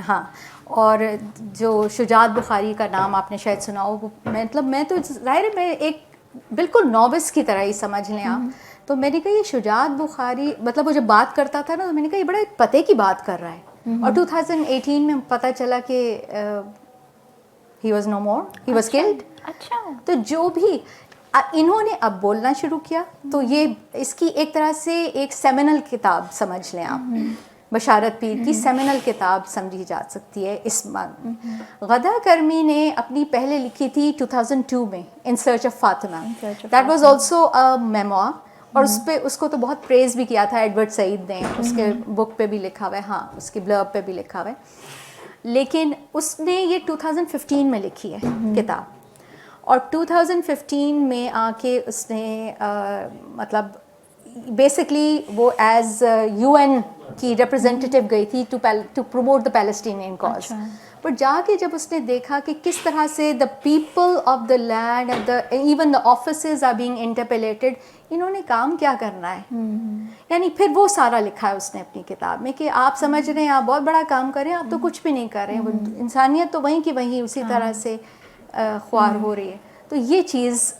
ہاں، اور جو شجاعت بخاری کا نام آپ نے شاید سنا ہو، مطلب میں تو ظاہر ہے میں ایک بالکل نوبس کی طرح ہی سمجھ لیں آپ. تو میں نے کہا یہ شجاعت بخاری، مطلب وہ جب بات کرتا تھا نا، تو میں نے کہا یہ بڑا ایک پتے کی بات کر رہا ہے. اور 2018 میں پتہ چلا کہ he was no more, he was killed. اچھا، تو جو بھی انہوں نے اب بولنا شروع کیا، تو یہ اس کی ایک طرح سے ایک سیمینل کتاب سمجھ لیں آپ، بشارت پیر کی سیمینل کتاب سمجھی جا سکتی ہے اس من. غدا کرمی نے اپنی پہلے لکھی تھی 2002 میں، in search of Fatima, that was also a memoir. اور اس کو تو بہت پریز بھی کیا تھا ایڈورڈ سعید نے، اس کے بک پہ بھی لکھا ہوا ہے، ہاں اس کی بلرب پہ بھی لکھا ہوا ہے. لیکن اس نے یہ 2015 میں لکھی ہے کتاب. اور 2015 میں آ کے اس نے مطلب بیسکلی وہ ایز UN کی ریپرزینٹیو گئی تھی to promote the Palestinian cause. But جا کے جب اس نے دیکھا کہ کس طرح سے the people of the land and even the offices are being interpellated, انہوں نے کام کیا کرنا ہے. یعنی پھر وہ سارا لکھا ہے اس نے اپنی کتاب میں کہ آپ سمجھ رہے ہیں آپ بہت بڑا کام کر رہے ہیں, آپ تو کچھ بھی نہیں کر رہے ہیں, انسانیت تو وہیں کی وہیں اسی طرح سے خوار ہو رہی ہے. تو یہ چیز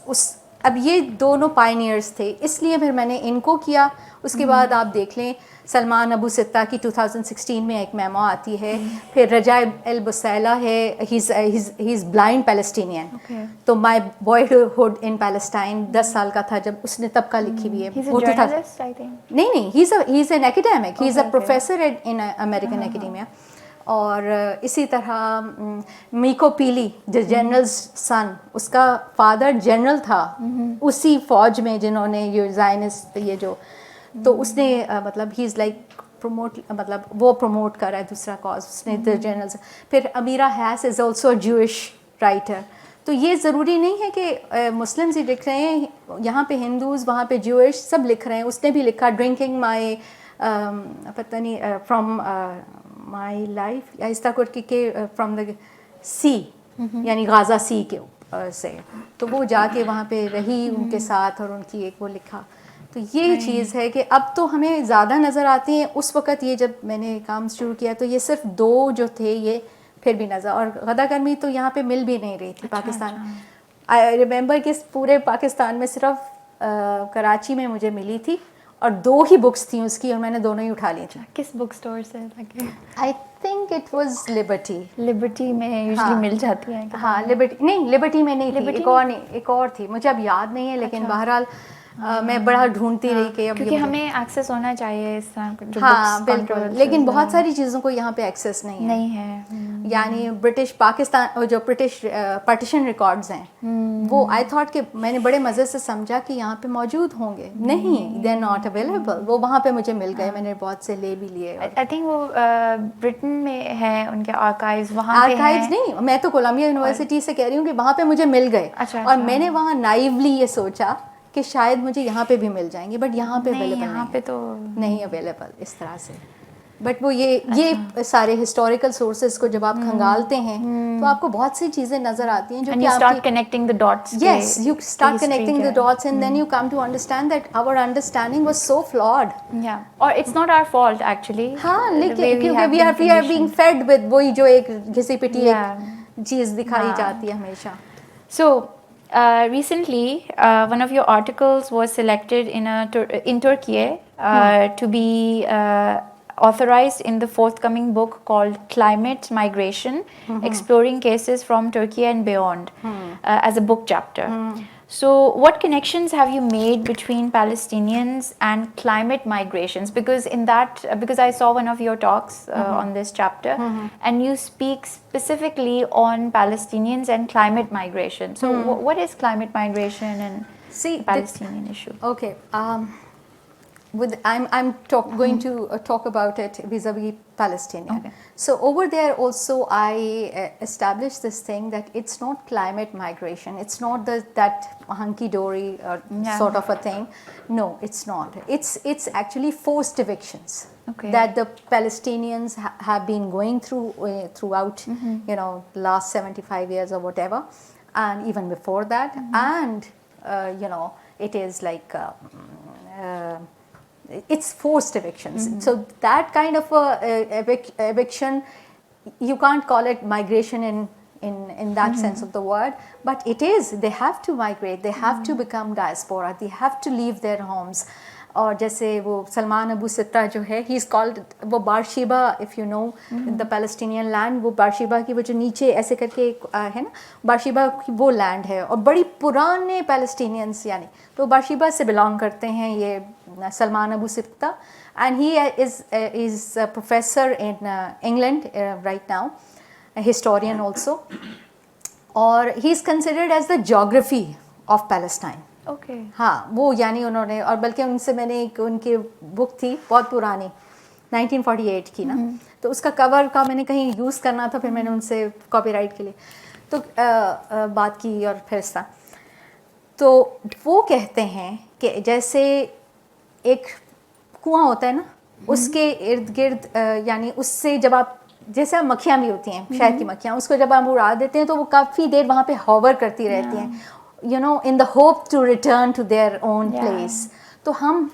اب یہ دونوں پائنیئرز تھے, اس لیے پھر میں نے ان کو کیا. اس کے بعد آپ دیکھ لیں سلمان ابو ستہ کی 2016 میں ایک میمو آتی ہے. پھر رجاء البسیلہ ہے, ہی از بلائنڈ پیلسٹینین. تو مائی بوائےہڈ ان پیلسٹائن 10 سال کا تھا جب اس نے تب کا لکھی ہوئی ہے. نہیں, he is an academic, he is a professor in American academia. اور اسی طرح میکو پیلی جو جنرل سن, اس کا فادر جنرل تھا اسی فوج میں جنہوں نے یہ زائنسٹ یہ جو, تو اس نے مطلب ہی از لائک پروموٹ, مطلب وہ پروموٹ کر رہا ہے دوسرا کاز, اس نے جنرل. پھر Amira Hass is also a Jewish writer. تو یہ ضروری نہیں ہے کہ مسلمز ہی لکھ رہے ہیں, یہاں پہ ہندوز, وہاں پہ جوئش, سب لکھ رہے ہیں. اس نے بھی لکھا ڈرنکنگ مائی پتہ نہیں فرام مائی لائف یا اس طرح کہ فرام دا سی, یعنی غازہ سی کے سے. تو وہ جا کے وہاں پہ رہی ان کے ساتھ اور ان کی ایک وہ لکھا. تو یہ چیز ہے کہ اب تو ہمیں زیادہ نظر آتی ہیں. اس وقت یہ جب میں نے کام شروع کیا تو یہ صرف 2 جو تھے یہ پھر بھی نظر, اور غدہ کرمی تو یہاں پہ مل بھی نہیں رہی تھی پاکستان. آئی ریمبر کہ پورے پاکستان میں صرف کراچی میں مجھے ملی تھی, اور 2 ہی بکس تھیں اس کی, اور میں نے دونوں ہی اٹھا لی تھیں. کس بک اسٹور سے؟ آئی تھنک اٹ واز لبرٹی میں یوزلی مل جاتی ہیں. ہاں لبرٹی نہیں, لبرٹی میں نہیں تھی, ایک اور تھی, مجھے اب یاد نہیں ہے. لیکن بہرحال میں بڑا ڈھونڈتی رہی کہ اب کیونکہ ہمیں ایکسیس ہونا چاہیے اس طرح کے. ہاں بالکل, لیکن بہت ساری چیزوں کو یہاں پہ ایکسیس نہیں ہے. یعنی برٹش پاکستان جو برٹش پارٹیشن ریکارڈز ہیں وہ آئی تھاٹ کہ میں نے بڑے مزے سے سمجھا کہ یہاں پہ موجود ہوں گے. نہیں, دے آر ناٹ اویلیبل. وہ وہاں پہ مجھے مل گئے, میں نے بہت سے لے بھی لیے. آئی تھنک وہ برٹن میں ہے ان کے آرکائیوز, وہاں آرکائیوز نہیں, میں تو کولمبیا یونیورسٹی سے کہہ رہی ہوں کہ وہاں پہ مجھے مل گئے. اور میں نے وہاں نائیولی یہ سوچا کہ شاید مجھے یہاں پہ بھی مل جائیں گے, بٹ یہاں پہ اویلیبل یہاں پہ تو نہیں اویلیبل اس طرح سے. بٹ وہ یہ سارے ہسٹوریکل سورسز کو جب آپ کھنگالتے ہیں تو آپ کو بہت سی چیزیں نظر آتی ہیں جو کہ start connecting the dots. Yes, you start connecting the dots and then you come to understand that our understanding was so flawed. یا اور it's not our fault actually. ہاں, لیکن کیونکہ we are being fed with وہی جو ایک گھسی پٹی ایک چیز دکھائی جاتی ہے ہمیشہ. سو recently one of your articles was selected in Turkey to be authorized in the forthcoming book called Climate Migration, Exploring Cases from Turkey and Beyond, as a book chapter. So what connections have you made between Palestinians and climate migrations? Because I saw one of your talks on this chapter, and you speak specifically on Palestinians and climate migration. So what is climate migration and the Palestinian issue? Okay. I'm going to talk about it vis-a-vis Palestinian. Okay. So over there also I established this thing that it's not climate migration. It's not that hunky-dory sort of a thing. No, it's not. It's actually forced evictions that the Palestinians have been going throughout the last 75 years or whatever, and even before that. And it is like it's forced evictions. So that kind of eviction, you can't call it migration in that sense of the word, but it is. They have to migrate, they have to become diaspora, they have to leave their homes. اور جیسے وہ Salman Abu ستہ جو ہے, he is called, وہ Beersheba, if you know the Palestinian land, وہ Beersheba کی وہ جو نیچے ایسے کر کے ہے نا, بارشیبا کی وہ لینڈ ہے, اور بڑی پرانے پیلسٹینینس یعنی تو بارشیبا سے بلانگ کرتے ہیں یہ Salman Abu Sitta. And he is professor in England right now, historian also, اور he is considered as the geography of Palestine. Okay. ہاں, وہ یعنی انہوں نے, اور بلکہ ان سے میں نے ایک ان کی بک تھی بہت پرانی 1948 کی نا, تو اس کا کور کا میں نے کہیں یوز کرنا تھا, پھر میں نے ان سے کاپی رائٹ کے لیے, تو بات کی اور پھر سا تو وہ کہتے ہیں کہ جیسے ایک کنواں ہوتا ہے نا, اس کے ارد گرد یعنی اس سے جب آپ جیسے مکھیاں بھی ہوتی ہیں, شہد کی مکھیاں, اس کو جب آپ اڑا دیتے ہیں تو وہ کافی دیر وہاں پہ ہوور کرتی رہتی ہیں, you know, in the hope to return to their own place. تو ہم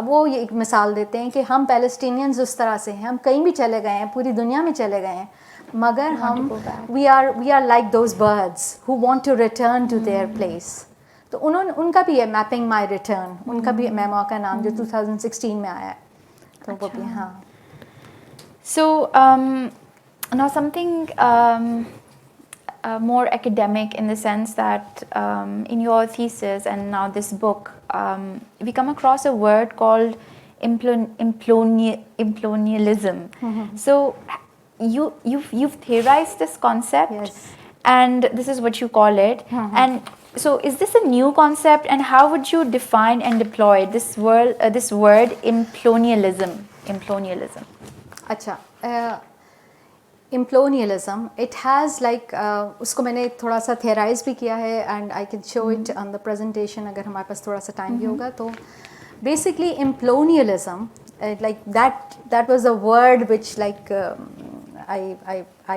وہ یہ ایک مثال دیتے ہیں کہ ہم پیلسٹینینز اس طرح سے ہیں, ہم کہیں بھی چلے گئے ہیں, پوری دنیا میں چلے گئے ہیں, مگر ہم we are like those birds who want to return to their place. تو ان کا بھی ہے میپنگ مائی ریٹرن, ان کا بھی میمو کا نام جو 2016 میں آیا ہے, تو وہ بھی. ہاں. So now something more academic in the sense that in your thesis and now this book, we come across a word called implonialism. So you've theorized this concept. Yes. And this is what you call it. And so is this a new concept, and how would you define and deploy this word implonialism? اچھا, امپلونیلزم it has like, اس کو میں نے تھوڑا سا تھیرائز بھی کیا ہے and I can show it on the presentation اگر ہمارے پاس تھوڑا سا ٹائم بھی ہوگا. تو basically امپلونیلزم like that was a word which like I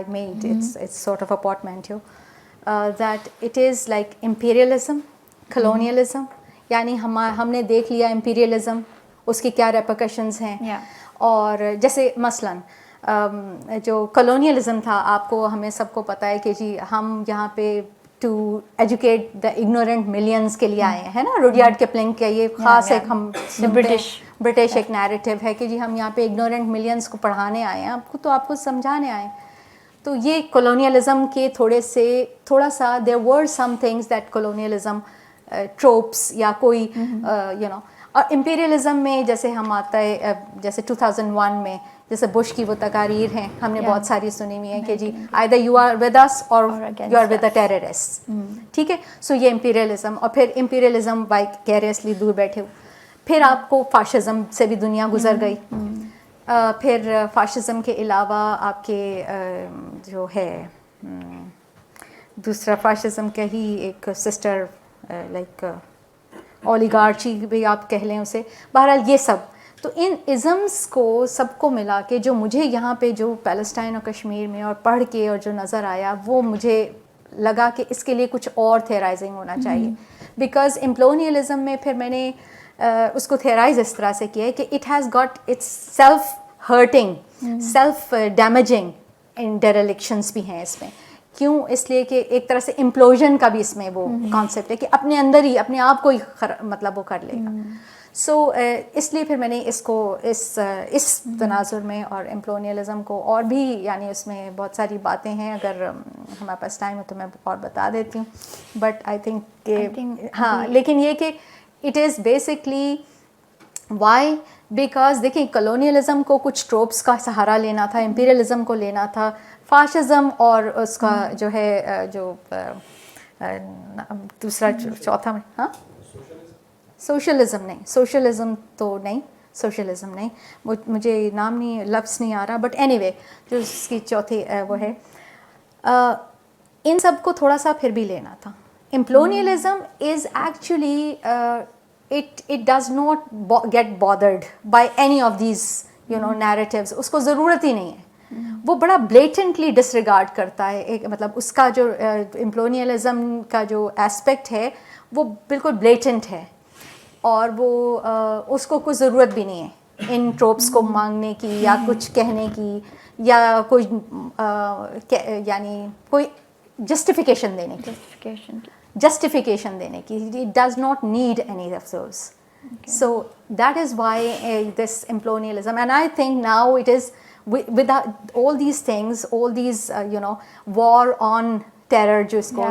made. It's sort of a portmanteau that it is like imperialism, colonialism. یعنی ہم نے دیکھ لیا imperialism, اس کی کیا ریپرکشنز ہیں. اور جیسے مثلاً جو کلونیلزم تھا, آپ کو ہمیں سب کو پتہ ہے کہ جی ہم یہاں پہ to educate the ignorant millions کے لیے آئے ہیں نا. روڈیارڈ کپلنگ کا یہ خاص ایک ہم برٹش ایک نیریٹیو ہے کہ جی ہم یہاں پہ اگنورینٹ ملینس کو پڑھانے آئے ہیں, آپ کو سمجھانے آئے. تو یہ کلونیلزم کے تھوڑا سا there were some things that colonialism tropes یا کوئی you know. اور امپیریلزم میں جیسے ہم آتا ہے جیسے 2001 میں جیسے بش کی وہ تقاریر ہیں, ہم نے بہت ساری سنی ہوئی ہیں کہ جی either you are with us or you are with the terrorists. ٹھیک ہے, سو یہ امپیریلزم. اور پھر امپیریلزم وائکیریسلی دور بیٹھے ہو. پھر آپ کو فاشزم سے بھی دنیا گزر گئی. پھر فاشزم کے علاوہ آپ کے جو ہے دوسرا فاشزم کا ہی ایک سسٹر لائک اولیگارچی بھی آپ کہہ لیں اسے. بہرحال یہ سب تو ان ازمس کو سب کو ملا کے جو مجھے یہاں پہ جو پیلسٹائن اور کشمیر میں اور پڑھ کے اور جو نظر آیا, وہ مجھے لگا کہ اس کے لیے کچھ اور تھیرائزنگ ہونا چاہیے. بیکاز امپلونیلزم میں پھر میں نے اس کو تھیرائز اس طرح سے کیا ہے کہ it has got its self hurting, self damaging انٹرلیکشنس بھی ہیں اس میں. کیوں؟ اس لیے کہ ایک طرح سے امپلوژن کا بھی اس میں وہ کانسیپٹ ہے کہ اپنے اندر ہی اپنے آپ کو ہی مطلب وہ کر لے گا. سو اس لیے پھر میں نے اس کو اس تناظر میں اور امپلونیلزم کو اور بھی یعنی اس میں بہت ساری باتیں ہیں, اگر ہمارے پاس ٹائم ہے تو میں اور بتا دیتی ہوں. بٹ آئی تھنک کہ ہاں, لیکن یہ کہ it is basically why because دیکھیں کلونیلزم کو کچھ ٹروپس کا سہارا لینا تھا, امپیریلزم کو لینا تھا, فاشزم اور اس کا جو ہے جو دوسرا چوتھا میں ہاں سوشلزم نہیں, سوشلزم تو نہیں, سوشلزم نہیں, مجھے نام نہیں لفظ نہیں آ رہا, بٹ اینی وے جو اس کی چوتھی وہ ہے, ان سب کو تھوڑا سا پھر بھی لینا تھا. امپلونیلزم is actually it does not get bothered by any of these you know narratives. اس کو ضرورت ہی نہیں ہے, وہ بڑا بلیٹنٹلی ڈسریگارڈ کرتا ہے. ایک مطلب اس کا جو امپلونیلزم کا جو ایسپیکٹ ہے وہ بالکل بلیٹنٹ ہے, اور وہ اس کو کوئی ضرورت بھی نہیں ہے ان ٹروپس کو مانگنے کی یا کچھ کہنے کی یا کوئی یعنی کوئی جسٹیفیکیشن دینے کی. Justification دینے کی. It does not need any of those. So that is why this implonialism, and I think now it is with all these things, all these you know war on terror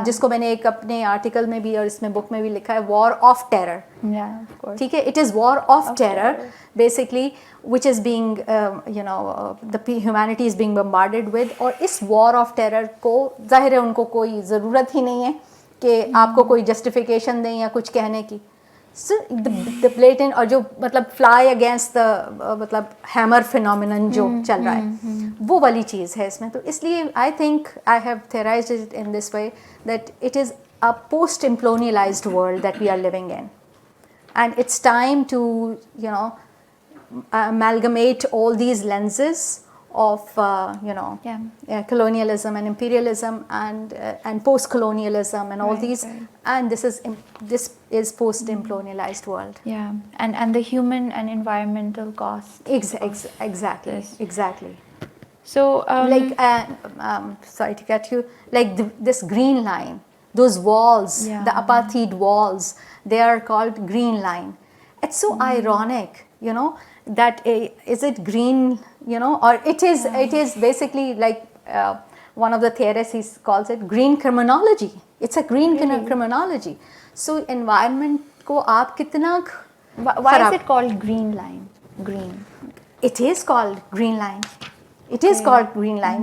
جس کو میں نے ایک اپنے article میں بھی اور اس میں بک میں بھی لکھا ہے, war of terror. ٹھیک ہے, it is war of terror basically which is being you know the humanity is being bombarded with. اور اس war of terror کو ظاہر ہے ان کو کوئی ضرورت ہی نہیں ہے کہ آپ کو کوئی جسٹیفیکیشن دیں یا کچھ کہنے کی. the blatant اور جو مطلب فلائی اگینسٹ دا مطلب ہیمر فینومینن جو چل رہا ہے, وہ والی چیز ہے اس میں. تو اس لیے I think I have theorized it in this way that it is a post-imperialized world that we are living in, and it's time to, you know, amalgamate all these lenses of colonialism and imperialism and post-colonialism and all these, and this is post-imperialized world. And the human and environmental cost. Exactly. So like sorry to cut you, like this green line, those walls, the apartheid walls, they are called green line. It's so ironic, you know, that is it green, you know, or it is basically like one of the theorists, he calls it green criminology. It's a green criminology. So environment ko aap kitna why is it called green line? Green, it is called green line. It is called green line.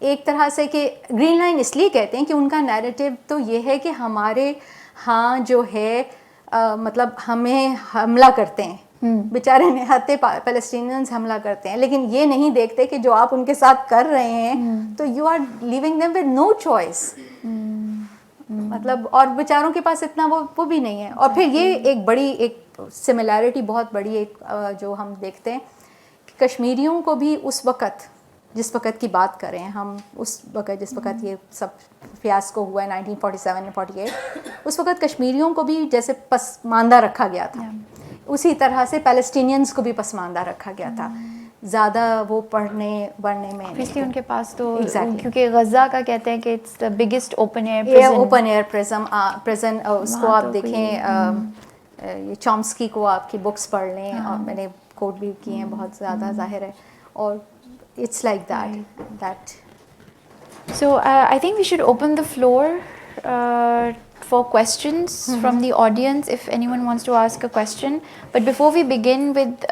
ایک طرح سے کہ green line اس لیے کہتے ہیں کہ ان کا narrative تو یہ ہے کہ ہمارے ہاں جو ہے مطلب ہمیں حملہ کرتے ہیں بیچارے نہتے پیلسٹینینز حملہ کرتے ہیں, لیکن یہ نہیں دیکھتے کہ جو آپ ان کے ساتھ کر رہے ہیں تو you are leaving them with no choice. مطلب اور بیچاروں کے پاس اتنا وہ بھی نہیں ہے. اور پھر یہ ایک بڑی ایک سملیرٹی بہت بڑی ایک جو ہم دیکھتے ہیں کہ کشمیریوں کو بھی اس وقت جس وقت کی بات کریں ہم, اس وقت جس وقت یہ سب فیاسکو ہوا ہے 1947 48, اس وقت کشمیریوں کو بھی جیسے پسماندہ رکھا گیا تھا, اسی طرح سے پیلسٹینینز کو بھی پسماندہ رکھا گیا تھا. زیادہ وہ پڑھنے بڑھنے میں اسپیشلی ان کے پاس تو کیونکہ غزہ کا کہتے ہیں کہ it's the biggest open air prison. اس کو آپ دیکھیں, یہ چامسکی کو آپ کی بکس پڑھ لیں, اور میں نے کوٹ بھی کی ہیں بہت زیادہ, ظاہر ہے. اور it's like that. So I think we should open the floor for questions from the audience if anyone wants to ask a question. But before we begin with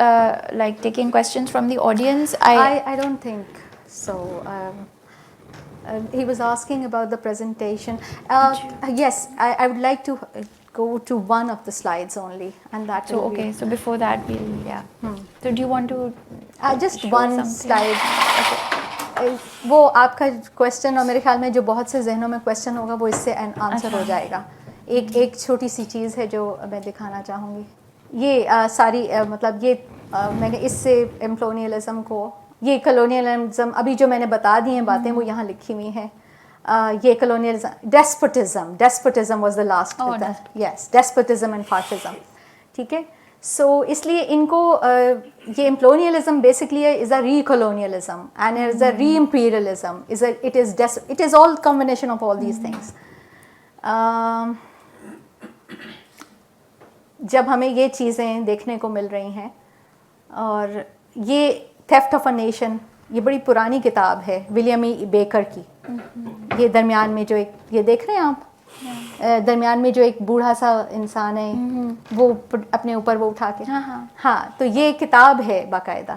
like taking questions from the audience, I don't think so. He was asking about the presentation. Yes, I would like to go to one of the slides only, and that so okay so before that we'll so do you want to just one slide. وہ آپ کا question, اور میرے خیال میں جو بہت سے ذہنوں میں کویشچن ہوگا وہ اس سے آنسر ہو جائے گا. ایک چھوٹی سی چیز ہے جو میں دکھانا چاہوں گی. یہ ساری مطلب یہ میں نے اس سے امپلونیلزم کو, یہ کلونیلزم ابھی جو میں نے بتا دی ہیں باتیں وہ یہاں لکھی ہوئی ہیں. یہ colonialism, despotism was the last. Yes, despotism and fascism. ٹھیک ہے. سو اس لیے ان کو یہ امپلونیلزم basically is a recolonialism and is a reimperialism, it is all combination of all these things. جب ہمیں یہ چیزیں دیکھنے کو مل رہی ہیں, اور یہ تھیفٹ آف اے نیشن, یہ بڑی پرانی کتاب ہے ولیم ای بیکر کی. یہ درمیان میں جو ایک, یہ دیکھ رہے ہیں آپ, درمیان میں جو ایک بوڑھا سا انسان ہے, وہ اپنے اوپر وہ اٹھا کے, ہاں تو یہ کتاب ہے باقاعدہ.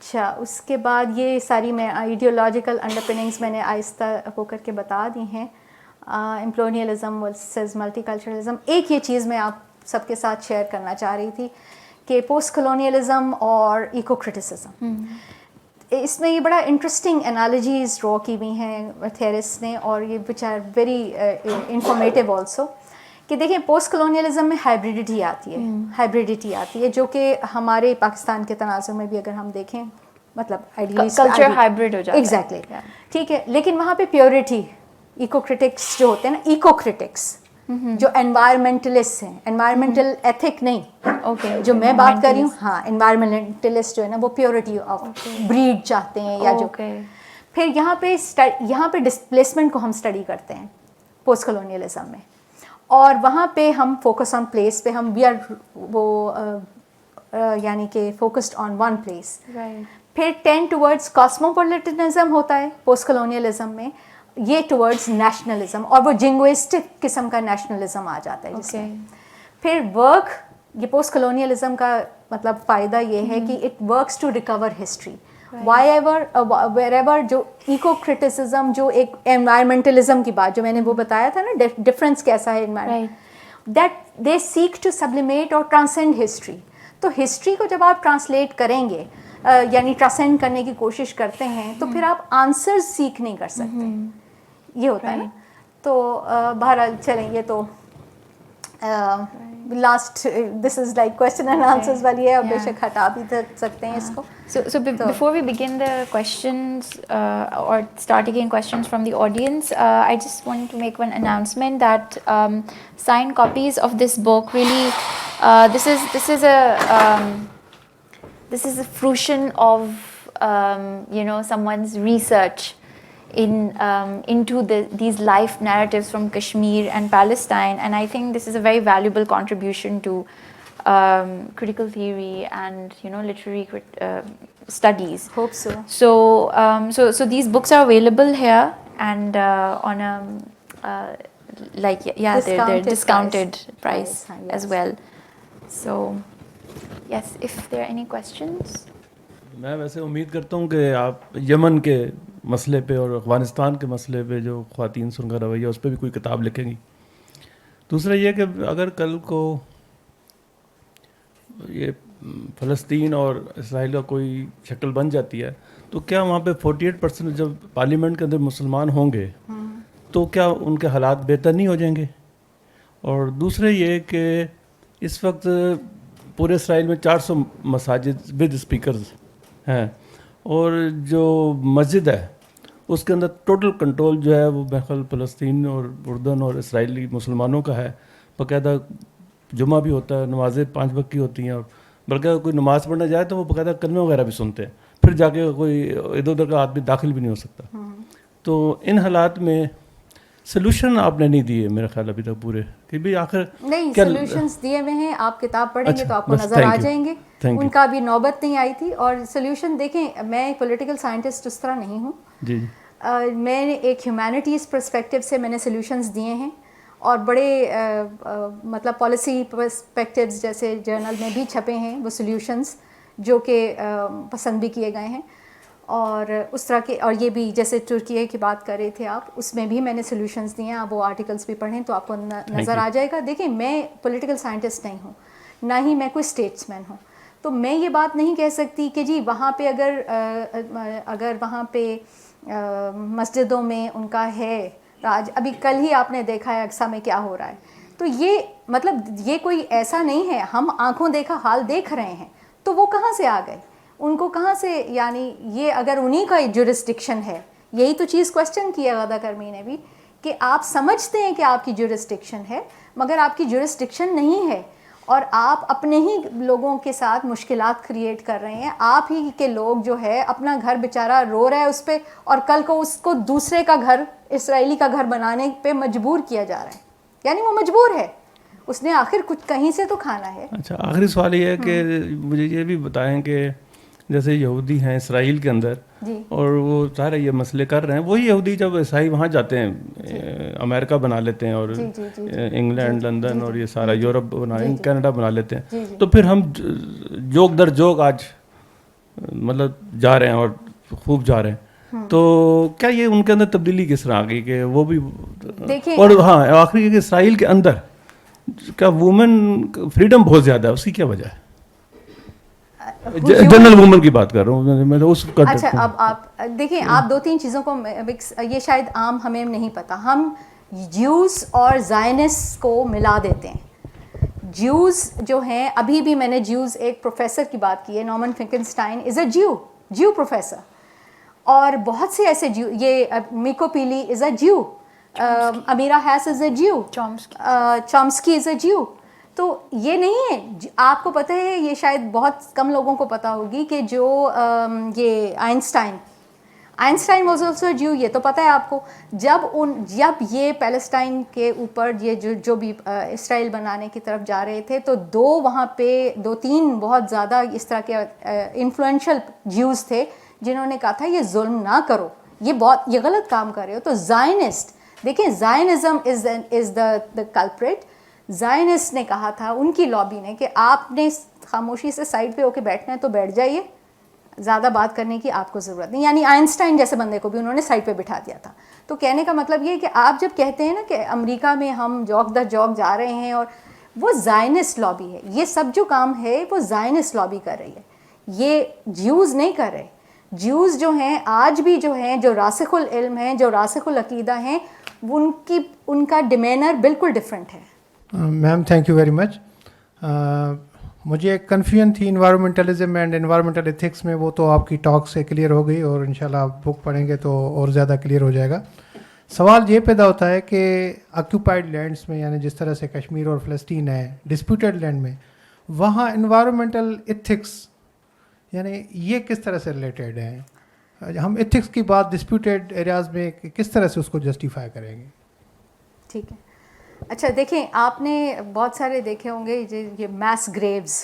اچھا, اس کے بعد یہ ساری میں آئیڈیولوجیکل انڈرپننگس میں نے آہستہ ہو کر کے بتا دی ہیں. امپلونیلزم ورسز ملٹی کلچرلزم. ایک یہ چیز میں آپ سب کے ساتھ شیئر کرنا چاہ رہی تھی کہ پوسٹ کلونیلزم اور ایکو کرٹیسزم, اس میں یہ بڑا انٹرسٹنگ انالوجیز ڈرا کی ہوئی ہیں تھیورسٹ نے, اور یہ which are very informative also. کہ دیکھیں پوسٹ کلونیلزم میں ہائبریڈیٹی آتی ہے جو کہ ہمارے پاکستان کے تناظر میں بھی اگر ہم دیکھیں مطلب کلچر ہائبریڈ ہو جاتا ہے. ایگزیکٹلی, ٹھیک ہے. لیکن وہاں پہ پیورٹی, ایکو کرٹکس جو ہوتے ہیں نا, ایکو کرٹکس جو انوائرمنٹلسٹ ہیں, انوائرمنٹل ایتھک نہیں, جو میں بات کر رہی ہوں, ہاں انوائرمنٹلسٹ جو ہے نا وہ پیورٹی آف بریڈ چاہتے ہیں, یا جو پھر یہاں پہ ڈسپلیسمنٹ کو ہم اسٹڈی کرتے ہیں پوسٹ کلونیلزم میں, اور وہاں پہ ہم فوکس آن پلیس پہ ہم وی آر وہ یعنی کہ فوکسڈ آن ون پلیس. پھر 10 ٹورڈز کاسموپولیٹنزم ہوتا ہے پوسٹ کلونیلزم میں, یہ ٹورڈز نیشنلزم, اور وہ جنگوئسٹک قسم کا نیشنلزم آ جاتا ہے جس میں. پھر ورک, یہ پوسٹ کلونیلزم کا مطلب فائدہ یہ ہے کہ it works to recover history. Whatever wherever جو ایکو کرٹیسزم, جو ایک انوائرمنٹلزم کی بات جو میں نے وہ بتایا تھا نا, ڈفرینس کیسا ہے environment, that they seek to sublimate اور ٹرانسینڈ ہسٹری. تو ہسٹری کو جب آپ ٹرانسلیٹ کریں گے یعنی ٹرانسینڈ کرنے کی کوشش کرتے ہیں تو پھر آپ آنسر سیکھ نہیں کر سکتے. یہ ہوتا ہے نا. تو بہرحال چلیں یہ تو last this is like question and answers والی ہے, اور بے شک ہٹا بھی سکتے ہیں اس کو. So before we begin the questions or start taking questions from the audience, I just wanted to make one announcement that signed copies of this book really this is a fruition of someone's research into these life narratives from Kashmir and Palestine, and I think this is a very valuable contribution to critical theory and literary studies. Hope so. So these books are available here and on a they're discounted price yes. as well. So yes, if there are any questions. میں ویسے امید کرتا ہوں کہ آپ یمن کے مسئلے پہ اور افغانستان کے مسئلے پہ جو خواتین سے ان کا رویہ اس پہ بھی کوئی کتاب لکھیں گی. دوسرا یہ کہ اگر کل کو یہ فلسطین اور اسرائیل کا کوئی شکل بن جاتی ہے تو کیا وہاں پہ 48% جب پارلیمنٹ کے اندر مسلمان ہوں گے تو کیا ان کے حالات بہتر نہیں ہو جائیں گے؟ اور دوسرے یہ کہ اس وقت پورے اسرائیل میں 400 مساجد ود اسپیکرز ہیں, اور جو مسجد ہے اس کے اندر ٹوٹل کنٹرول جو ہے وہ بہرحال فلسطین اور اردن اور اسرائیلی مسلمانوں کا ہے. باقاعدہ جمعہ بھی ہوتا ہے, نمازیں 5 وقت کی ہوتی ہیں, اور بلکہ کوئی نماز پڑھنے جائے تو وہ باقاعدہ کلمے وغیرہ بھی سنتے ہیں, پھر جا کے کوئی ادھر ادھر کا آدمی داخل بھی نہیں ہو سکتا. تو ان حالات میں سلوشن آپ نے نہیں دیے میرا خیال ابھی تک پورے, کہ بھی آخر نہیں سلوشنز دیے ہوئے ہیں. آپ کتاب پڑھیں گے تو آپ کو نظر آ جائیں گے. ان کا ابھی نوبت نہیں آئی تھی. اور سلوشن دیکھیں, میں پولیٹیکل سائنٹسٹ اس طرح نہیں ہوں. جی میں نے ایک ہیومینٹیز پرسپیکٹیو سے میں نے سلوشنز دیے ہیں, اور بڑے مطلب پالیسی پرسپیکٹیوز جیسے جرنل میں بھی چھپے ہیں وہ سلیوشنز جو کہ پسند بھی کیے گئے ہیں. اور اس طرح کے, اور یہ بھی جیسے ترکیے کی بات کر رہے تھے آپ, اس میں بھی میں نے سلیوشنز دیے ہیں. آپ وہ آرٹیکلس بھی پڑھیں تو آپ کو نظر آ جائے گا. دیکھیں میں پولیٹیکل سائنٹسٹ نہیں ہوں, نہ ہی میں کوئی اسٹیٹس مین ہوں, تو میں یہ بات نہیں کہہ سکتی کہ جی وہاں پہ اگر وہاں پہ مسجدوں میں ان کا ہے راج. ابھی کل ہی آپ نے دیکھا ہے اقصیٰ میں کیا ہو رہا ہے. تو یہ مطلب یہ کوئی ایسا نہیں ہے, ہم آنکھوں دیکھا حال دیکھ رہے ہیں. تو وہ کہاں سے آ گئے, ان کو کہاں سے, یعنی یہ اگر انہی کا جورسڈکشن ہے, یہی تو چیز کوشچن کی ہے غادہ کرمی نے بھی, کہ آپ سمجھتے ہیں کہ آپ کی جورسڈکشن ہے مگر آپ کی جورسڈکشن نہیں ہے, اور آپ اپنے ہی لوگوں کے ساتھ مشکلات کریٹ کر رہے ہیں. آپ ہی کے لوگ جو ہے اپنا گھر بیچارہ رو رہا ہے اس پہ, اور کل کو اس کو دوسرے کا گھر, اسرائیلی کا گھر بنانے پہ مجبور کیا جا رہا ہے. یعنی وہ مجبور ہے, اس نے آخر کچھ کہیں سے تو کھانا ہے. اچھا, آخری سوال یہ ہے کہ مجھے یہ بھی بتائیں کہ جیسے یہودی ہیں اسرائیل کے اندر, اور وہ سارے یہ مسئلے کر رہے ہیں, وہی یہودی جب عیسائی وہاں جاتے ہیں امریکہ بنا لیتے ہیں, اور انگلینڈ, لندن اور یہ سارا یورپ کینیڈا بنا لیتے ہیں, تو پھر ہم جوک در جوک آج مطلب جا رہے ہیں اور خوب جا رہے ہیں. تو کیا یہ ان کے اندر تبدیلی کس طرح آ گئی کہ وہ بھی, اور ہاں آخری یہ کہ اسرائیل کے اندر کیا وومن فریڈم بہت زیادہ ہے, اس کی کیا وجہ ہے؟ جنرل وومن کی بات کر رہا ہوں میں تو اس. اچھا, اب آپ دیکھیں, آپ 2-3 چیزوں کو یہ شاید عام ہمیں نہیں پتا, ہم جیوز اور زائنس کو ملا دیتے ہیں. جیوز جو ہیں, ابھی بھی میں نے جیوز, ایک پروفیسر کی بات کی ہے, نارمن فنکنسٹائن از اے جیو پروفیسر, اور بہت سے ایسے جیو, یہ میکو پیلی از اے جیو, امیرا ہیس از اے جیو, چامسکی از اے جیو. تو یہ نہیں ہے, آپ کو پتہ ہے, یہ شاید بہت کم لوگوں کو پتہ ہوگی کہ جو یہ آئنسٹائن واز آلسو جیو, یہ تو پتہ ہے آپ کو. جب یہ پیلسٹائن کے اوپر یہ جو بھی اسرائیل بنانے کی طرف جا رہے تھے, تو وہاں پہ 2-3 بہت زیادہ اس طرح کے انفلوئنشل جیوز تھے جنہوں نے کہا تھا یہ ظلم نہ کرو, یہ غلط کام کر رہے ہو. تو زائنسٹ, دیکھیں زائنزم از دا کلپریٹ. زائنسٹ نے کہا تھا, ان کی لابی نے, کہ آپ نے خاموشی سے سائڈ پہ ہو کے بیٹھنا ہے تو بیٹھ جائیے, زیادہ بات کرنے کی آپ کو ضرورت نہیں. یعنی آئنسٹائن جیسے بندے کو بھی انہوں نے سائڈ پہ بٹھا دیا تھا. تو کہنے کا مطلب یہ کہ آپ جب کہتے ہیں نا کہ امریکہ میں ہم جوک در جوک جا رہے ہیں, اور وہ زائنسٹ لابی ہے, یہ سب جو کام ہے وہ زائنسٹ لابی کر رہی ہے. یہ جیوز نہیں کر رہے. جیوز جو ہیں آج بھی جو ہیں, جو راسخ العلم ہیں, جو راسخ العقیدہ ہیں, ان کا ڈیمینر بالکل ڈفرینٹ ہے. Ma'am thank you very much. مجھے ایک کنفیوژن تھی انوائرمنٹلزم اینڈ انوائرمنٹل ایتھکس میں, وہ تو آپ کی ٹاک سے کلیئر ہو گئی, اور انشاءاللہ آپ بک پڑھیں گے تو اور زیادہ کلیئر ہو جائے گا. سوال یہ پیدا ہوتا ہے کہ آکیوپائڈ لینڈس میں, یعنی جس طرح سے کشمیر اور فلسطین ہے, ڈسپیوٹیڈ لینڈ میں, وہاں انوائرمنٹل ایتھکس یعنی یہ کس طرح سے ریلیٹڈ ہیں؟ ہم ایتھکس کی بات ڈسپیوٹیڈ ایریاز میں کس طرح سے اس کو جسٹیفائی کریں گے؟ ٹھیک ہے. اچھا دیکھیں, آپ نے بہت سارے دیکھے ہوں گے یہ میس گریوز,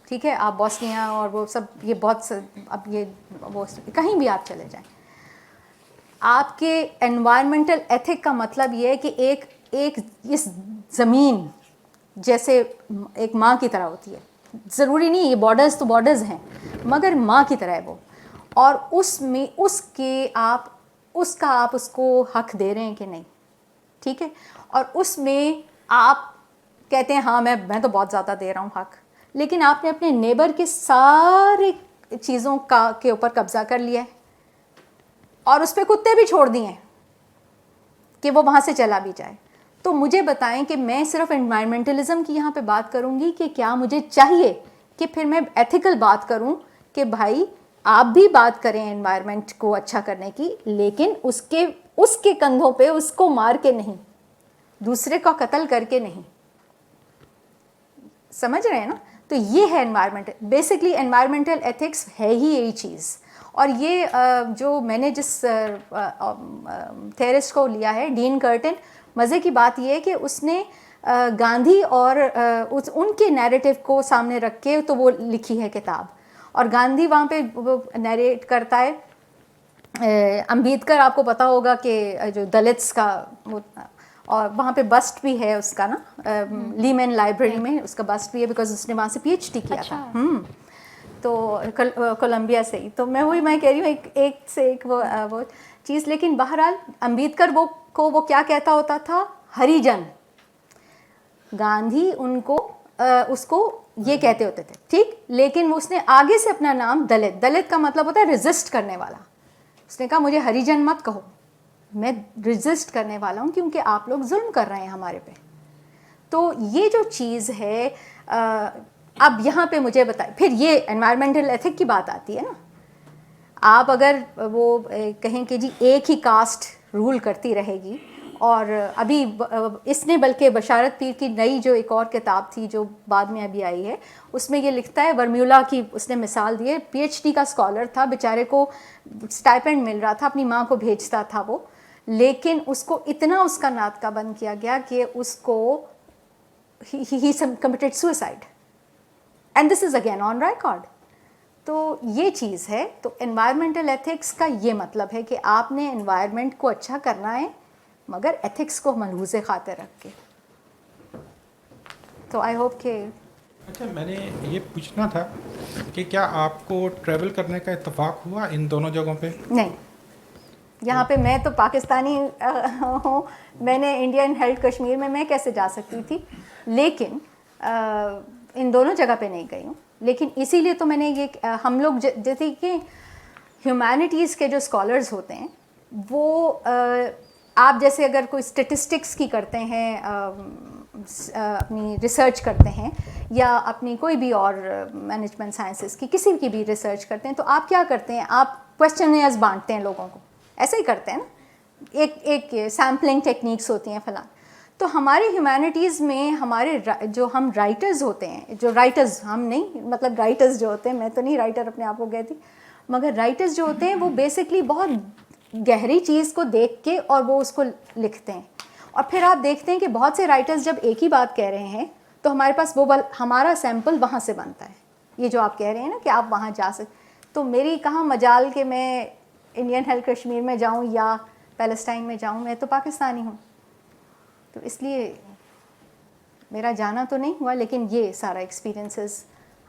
ٹھیک ہے, آپ بوسنیا اور وہ سب, یہ بہت اب یہ وہ کہیں بھی آپ چلے جائیں, آپ کے انوائرمنٹل ایتھک کا مطلب یہ ہے کہ ایک اس زمین جیسے ایک ماں کی طرح ہوتی ہے. ضروری نہیں یہ بارڈرز تو بارڈرز ہیں, مگر ماں کی طرح ہے وہ, اور اس میں آپ اس کو حق دے رہے ہیں کہ نہیں, ٹھیک ہے, اور اس میں آپ کہتے ہیں ہاں میں تو بہت زیادہ دے رہا ہوں حق, لیکن آپ نے اپنے نیبر کے سارے چیزوں کے اوپر قبضہ کر لیا ہے, اور اس پہ کتے بھی چھوڑ دیے ہیں کہ وہ وہاں سے چلا بھی جائے. تو مجھے بتائیں کہ میں صرف انوائرمنٹلزم کی یہاں پہ بات کروں گی کہ کیا مجھے چاہیے کہ پھر میں ایتھیکل بات کروں کہ بھائی آپ بھی بات کریں انوائرمنٹ کو اچھا کرنے کی, لیکن اس کے کندھوں پہ اس کو مار کے نہیں, دوسرے کا قتل کر کے نہیں. سمجھ رہے ہیں نا؟ تو یہ ہے انوائرمنٹ. بیسکلی انوائرمنٹل ایتھکس ہے ہی یہی چیز. اور یہ جو میں نے جس تھیرسٹ کو لیا ہے, ڈین کرٹن, مزے کی بات یہ ہے کہ اس نے گاندھی اور ان کے نیریٹو کو سامنے رکھ کے تو وہ لکھی ہے کتاب, اور گاندھی وہاں پہ وہ نیریٹ کرتا ہے. امبیڈکر آپ کو پتہ ہوگا کہ جو دلتس کا, اور وہاں پہ بسٹ بھی ہے اس کا نا, لیمن لائبریری میں اس کا بسٹ بھی ہے, بیکاز اس نے وہاں سے PhD کیا تھا, تو کولمبیا سے ہی. تو میں کہہ رہی ہوں ایک سے ایک وہ چیز. لیکن بہرحال امبیڈکر وہ کیا کہتا ہوتا تھا, ہری جن. گاندھی اس کو یہ کہتے ہوتے تھے, ٹھیک, لیکن اس نے آگے سے اپنا نام دلت کا مطلب ہوتا ہے ریزسٹ کرنے والا. اس نے کہا مجھے ہری جن مت کہو, میں ریزسٹ کرنے والا ہوں کیونکہ آپ لوگ ظلم کر رہے ہیں ہمارے پہ. تو یہ جو چیز ہے, اب یہاں پہ مجھے بتائیں, پھر یہ انوائرمنٹل ایتھک کی بات آتی ہے نا. آپ اگر وہ کہیں کہ جی ایک ہی کاسٹ رول کرتی رہے گی, اور ابھی اس نے بلکہ بشارت پیر کی نئی جو ایک اور کتاب تھی جو بعد میں ابھی آئی ہے, اس میں یہ لکھتا ہے, ورمیولا کی اس نے مثال دی ہے. PhD کا اسکالر تھا, بیچارے کو اسٹائپینڈ مل رہا تھا, اپنی ماں کو بھیجتا تھا وہ, لیکن اس کو اتنا اس کا ناطقہ بند کیا گیا کہ اس کو he committed suicide, and this is again on record. تو یہ چیز ہے. تو انوائرمنٹل ایتھکس کا یہ مطلب ہے کہ آپ نے انوائرمنٹ کو اچھا کرنا ہے, مگر ایتھکس کو ملحوظ خاطر رکھ کے. تو آئی ہوپ کہ اچھا, میں نے یہ پوچھنا تھا کہ کیا آپ کو ٹریول کرنے کا اتفاق ہوا ان دونوں جگہوں پہ؟ نہیں, یہاں پہ میں تو پاکستانی ہوں, میں نے انڈین ہیلڈ کشمیر میں کیسے جا سکتی تھی, لیکن ان دونوں جگہ پہ نہیں گئی ہوں. لیکن اسی لیے تو میں نے یہ, ہم لوگ جیسے کہ ہیومینٹیز کے جو اسکالرز ہوتے ہیں وہ, آپ جیسے اگر کوئی اسٹیٹسٹکس کی کرتے ہیں, اپنی ریسرچ کرتے ہیں, یا اپنی کوئی بھی اور مینجمنٹ سائنسز کی کسی کی بھی ریسرچ کرتے ہیں, تو آپ کیا کرتے ہیں, آپ کویسچنیئرز بانٹتے ہیں لوگوں کو, ایسے ہی کرتے ہیں نا, ایک سیمپلنگ ٹیکنیکس ہوتی ہیں فلاں. تو ہمارے ہیومینٹیز میں ہمارے جو ہم رائٹرز ہوتے ہیں, جو رائٹرز ہم نہیں, مطلب رائٹرز جو ہوتے ہیں, میں تو نہیں رائٹر اپنے آپ کو کہتی, مگر رائٹرز جو ہوتے ہیں وہ بیسکلی بہت گہری چیز کو دیکھ کے اور وہ اس کو لکھتے ہیں. اور پھر آپ دیکھتے ہیں کہ بہت سے رائٹرز جب ایک ہی بات کہہ رہے ہیں تو ہمارے پاس وہ ہمارا سیمپل وہاں سے بنتا ہے. یہ جو آپ کہہ رہے ہیں نا کہ آپ وہاں جا سکتے, تو میری کہاں مجال کہ میں انڈین ہیلڈ کشمیر میں جاؤں یا پیلسٹائن میں جاؤں, میں تو پاکستانی ہوں. تو اس لیے میرا جانا تو نہیں ہوا, لیکن یہ سارا ایکسپیرینسز.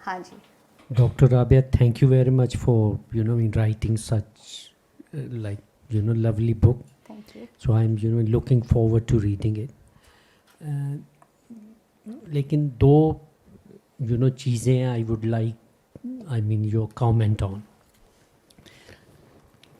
ہاں جی. Dr. Rabia, thank you very much for, in writing such, lovely book. Thank you. So I'm, looking forward to reading it. لیکن دو, چیزیں I would like I mean your comment on.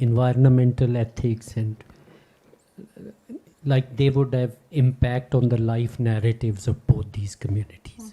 environmental ethics and like they would have impact on the life narratives of both these communities.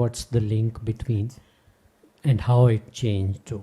what's the link between and how it changed to.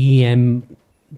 EM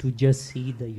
to just see the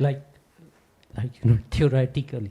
like theoretically.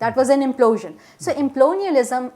That was an implosion. So implonialism,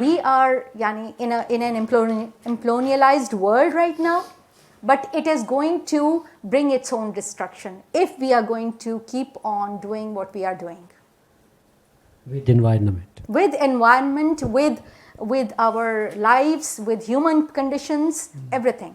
we are yani in an implonialized world right now, but it is going to bring its own destruction if we are going to keep on doing what we are doing. With environment. With environment, with our lives, with human conditions, everything.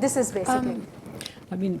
This is basically. I mean,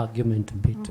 argument a bit.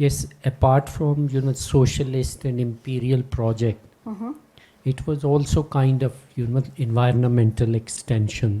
yes apart from socialist and imperial project, it was also kind of environmental extension,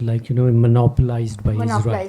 like monopolized by Israel.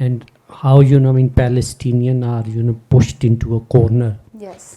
And how Palestinian are pushed into a corner. Yes.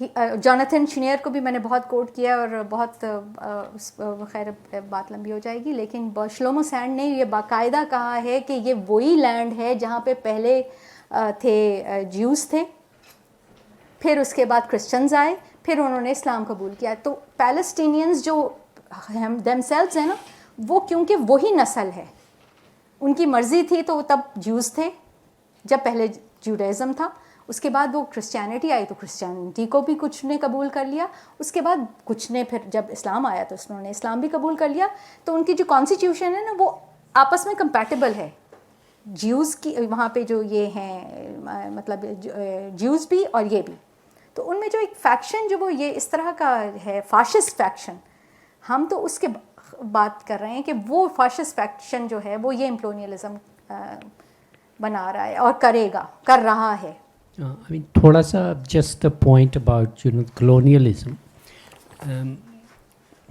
Jonathan Schneer کو بھی میں نے بہت کوٹ کیا اور بہت خیر بات لمبی ہو جائے گی، لیکن شلومو سینڈ نے یہ باقاعدہ کہا ہے کہ یہ وہی لینڈ ہے جہاں پہ پہلے تھے جیوز تھے، پھر اس کے بعد کرسچنز آئے، پھر انہوں نے اسلام قبول کیا. تو پیلسٹینینز جو دیم سیلوز ہیں نا، وہ کیونکہ وہی نسل ہے، ان کی مرضی تھی تو تب جیوز تھے جب پہلے جوڈائزم تھا، اس کے بعد وہ کرسچینٹی آئی تو کرسچینٹی کو بھی کچھ نے قبول کر لیا، اس کے بعد کچھ نے پھر جب اسلام آیا تو انہوں نے اسلام بھی قبول کر لیا. تو ان کی جو کانسٹیٹیوشن ہے نا وہ آپس میں کمپیٹیبل ہے، جیوز کی وہاں پہ جو یہ ہیں مطلب جیوز بھی اور یہ بھی. تو ان میں جو ایک فیکشن جو وہ یہ اس طرح کا ہے فاشسٹ فیکشن، ہم تو اس کے بات کر رہے ہیں کہ وہ فاشسٹ فیکشن جو ہے وہ یہ امپلونیلزم بنا رہا ہے اور کر رہا ہے. I mean, تھوڑا سا just a point about colonialism.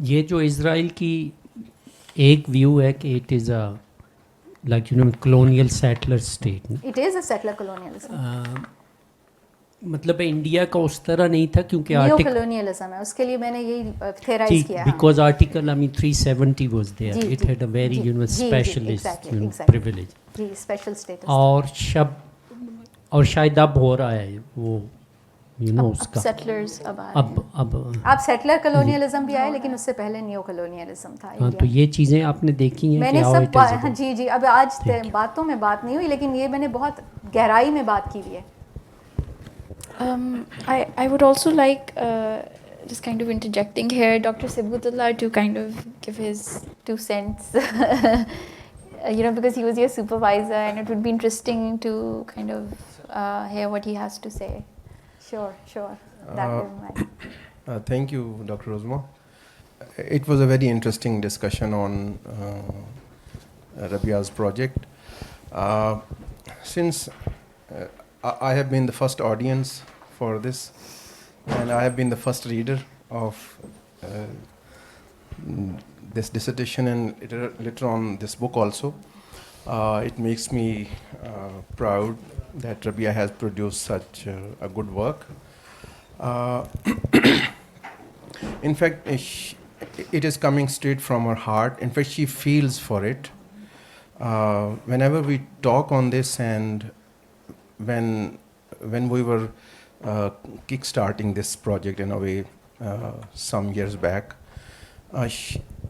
یہ جو اسرائیل کی ایک ویو ہے کہ it is a like colonial settler state. It is a settler colonialism. مطلب انڈیا کا اس طرح نہیں تھا کیونکہ نیو آرٹیکل کلونیلزم ہے، اس کے لیے میں نے یہی تھیورائز کیا because article 370 was there, it had a very specialist privilege. جی اسپیشل اسٹیٹس. اور شاید اب ہو رہا ہے وہ اس کا سیٹلرز اب آپ سیٹلر کلونیلزم بھی آئے، لیکن اس سے پہلے نیو کلونیلزم تھا. ہاں تو یہ چیزیں آپ نے دیکھی ہیں میں نے سب جی اب آج باتوں میں بات نہیں ہوئی، لیکن یہ میں نے بہت گہرائی میں بات کی ہوئی ہے. I would also like, just kind of interjecting here, Dr. Sibghatullah to kind of give his 2 cents, because he was your supervisor, and it would be interesting to kind of hear what he has to say. Sure. That will matter. Thank you, Dr. Uzma. It was a very interesting discussion on Rabia's project. Since I have been the first audience for this, and I have been the first reader of this dissertation and later on this book also. It makes me proud that Rabia has produced such a good work. In fact, it is coming straight from her heart. In fact, she feels for it. Whenever we talk on this, and when we were kick-starting this project in a way some years back,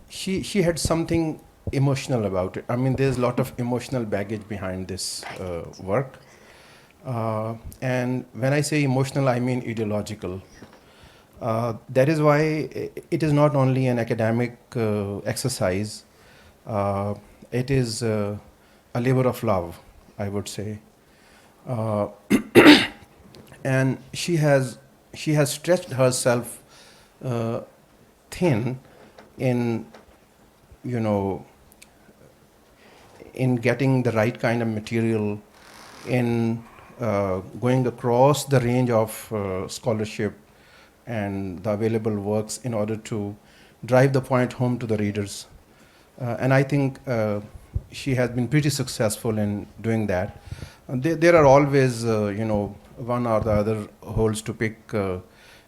she had something emotional about it. I mean, there's a lot of emotional baggage behind this work. And when I say emotional, I mean ideological. That is why it is not only an academic exercise, it is a labor of love, I would say. And she has stretched herself thin in getting the right kind of material, in going across the range of scholarship and the available works in order to drive the point home to the readers. And I think she has been pretty successful in doing that. There are always, one or the other holes to pick,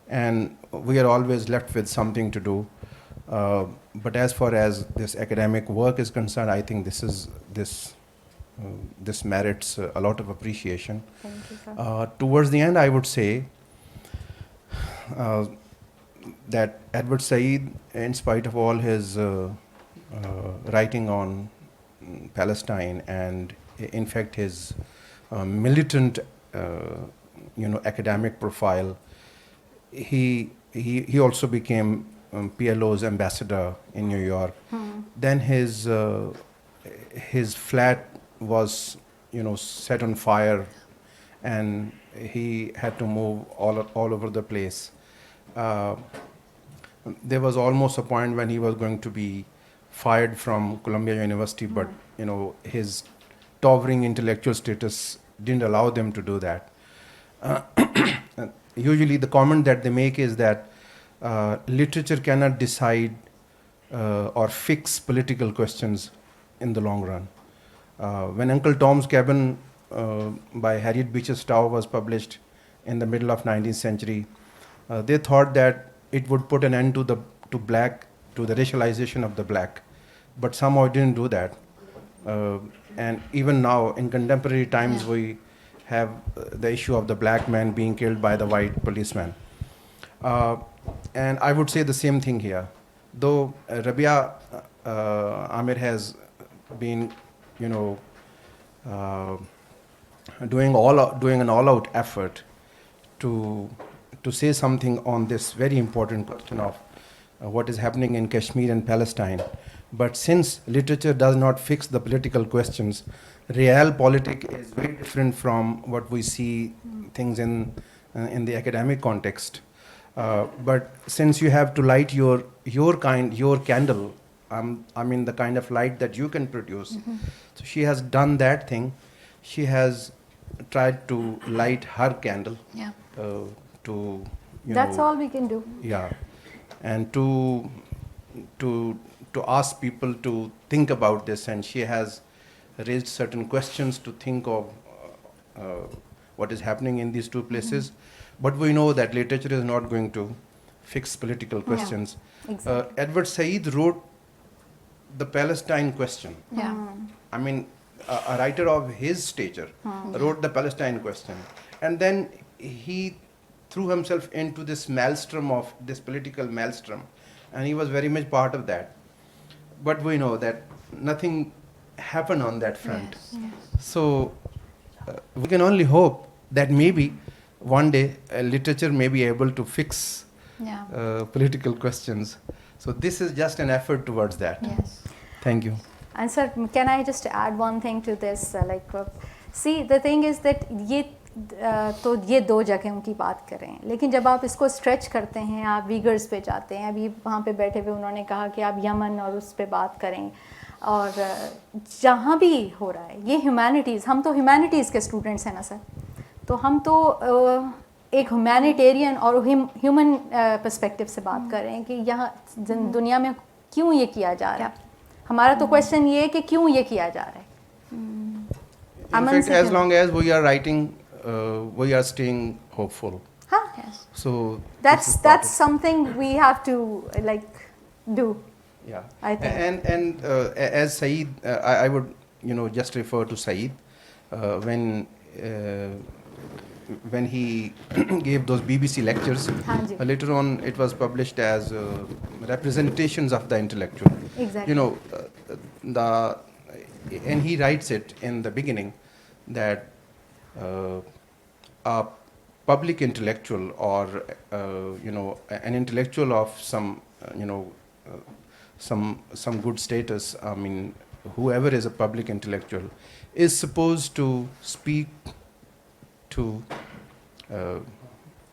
and we are always left with something to do. But as far as this academic work is concerned, I think this merits a lot of appreciation. Thank you, sir. Towards the end, I would say that Edward Said, in spite of all his writing on Palestine and in fact his militant academic profile, he also became PLO's ambassador in New York. Then his flat was set on fire, and he had to move all over the place. There was almost a point when he was going to be fired from Columbia University, but his towering intellectual status didn't allow them to do that. Usually the comment that they make is that literature cannot decide or fix political questions in the long run. When Uncle Tom's Cabin by Harriet Beecher Stowe was published in the middle of 19th century, They thought that it would put an end to the racialization of the black, but somehow it didn't do that. And even now, in contemporary times, we have the issue of the black man being killed by the white policeman. And I would say the same thing here. Though Rabia Amir has been, doing an all-out effort to say something on this very important question of what is happening in Kashmir and Palestine. But since literature does not fix the political questions, realpolitik is very different from what we see things in the academic context. But since you have to light your candle, the kind of light that you can produce. So she has done that thing. She has tried to light her candle. Yeah. That's all we can do. Yeah, and to ask people to think about this, and she has raised certain questions to think of what is happening in these two places. But we know that literature is not going to fix political questions. Exactly. Edward Said wrote the Palestine question. Yeah. A writer of his stature wrote the Palestine question, and then he threw himself into this political maelstrom, and he was very much part of that. But we know that nothing happened on that front. So we can only hope that maybe one day literature may be able to fix political questions. So this is just an effort towards that. Yes. Thank you. And sir, can I just add one thing to this? See, the thing is that تو یہ دو جگہوں کی بات کر رہے ہیں, لیکن جب آپ اس کو اسٹریچ کرتے ہیں, آپ ویگرز پہ جاتے ہیں, ابھی وہاں پہ بیٹھے ہوئے انہوں نے کہا کہ آپ یمن اور اس پہ بات کریں, اور جہاں بھی ہو رہا ہے یہ ہیومینٹیز, ہم تو ہیومینٹیز کے اسٹوڈنٹس ہیں نا سر, تو ہم تو ایک ہیومینیٹیرین اور ہیومن پرسپیکٹیو سے بات کر رہے ہیں کہ یہاں دنیا میں کیوں یہ کیا جا رہا ہے. ہمارا تو کویشچن یہ ہے کہ کیوں یہ کیا جا رہا ہے. In fact, as long as we are writing, we are staying hopeful. Yes. So that's something we have to do. Yeah. I think. And as Saeed, I would just refer to Saeed when he gave those BBC lectures. Later on, it was published as representations of the intellectual. Exactly. And he writes it in the beginning that a public intellectual or an intellectual of some good status, whoever is a public intellectual is supposed to speak to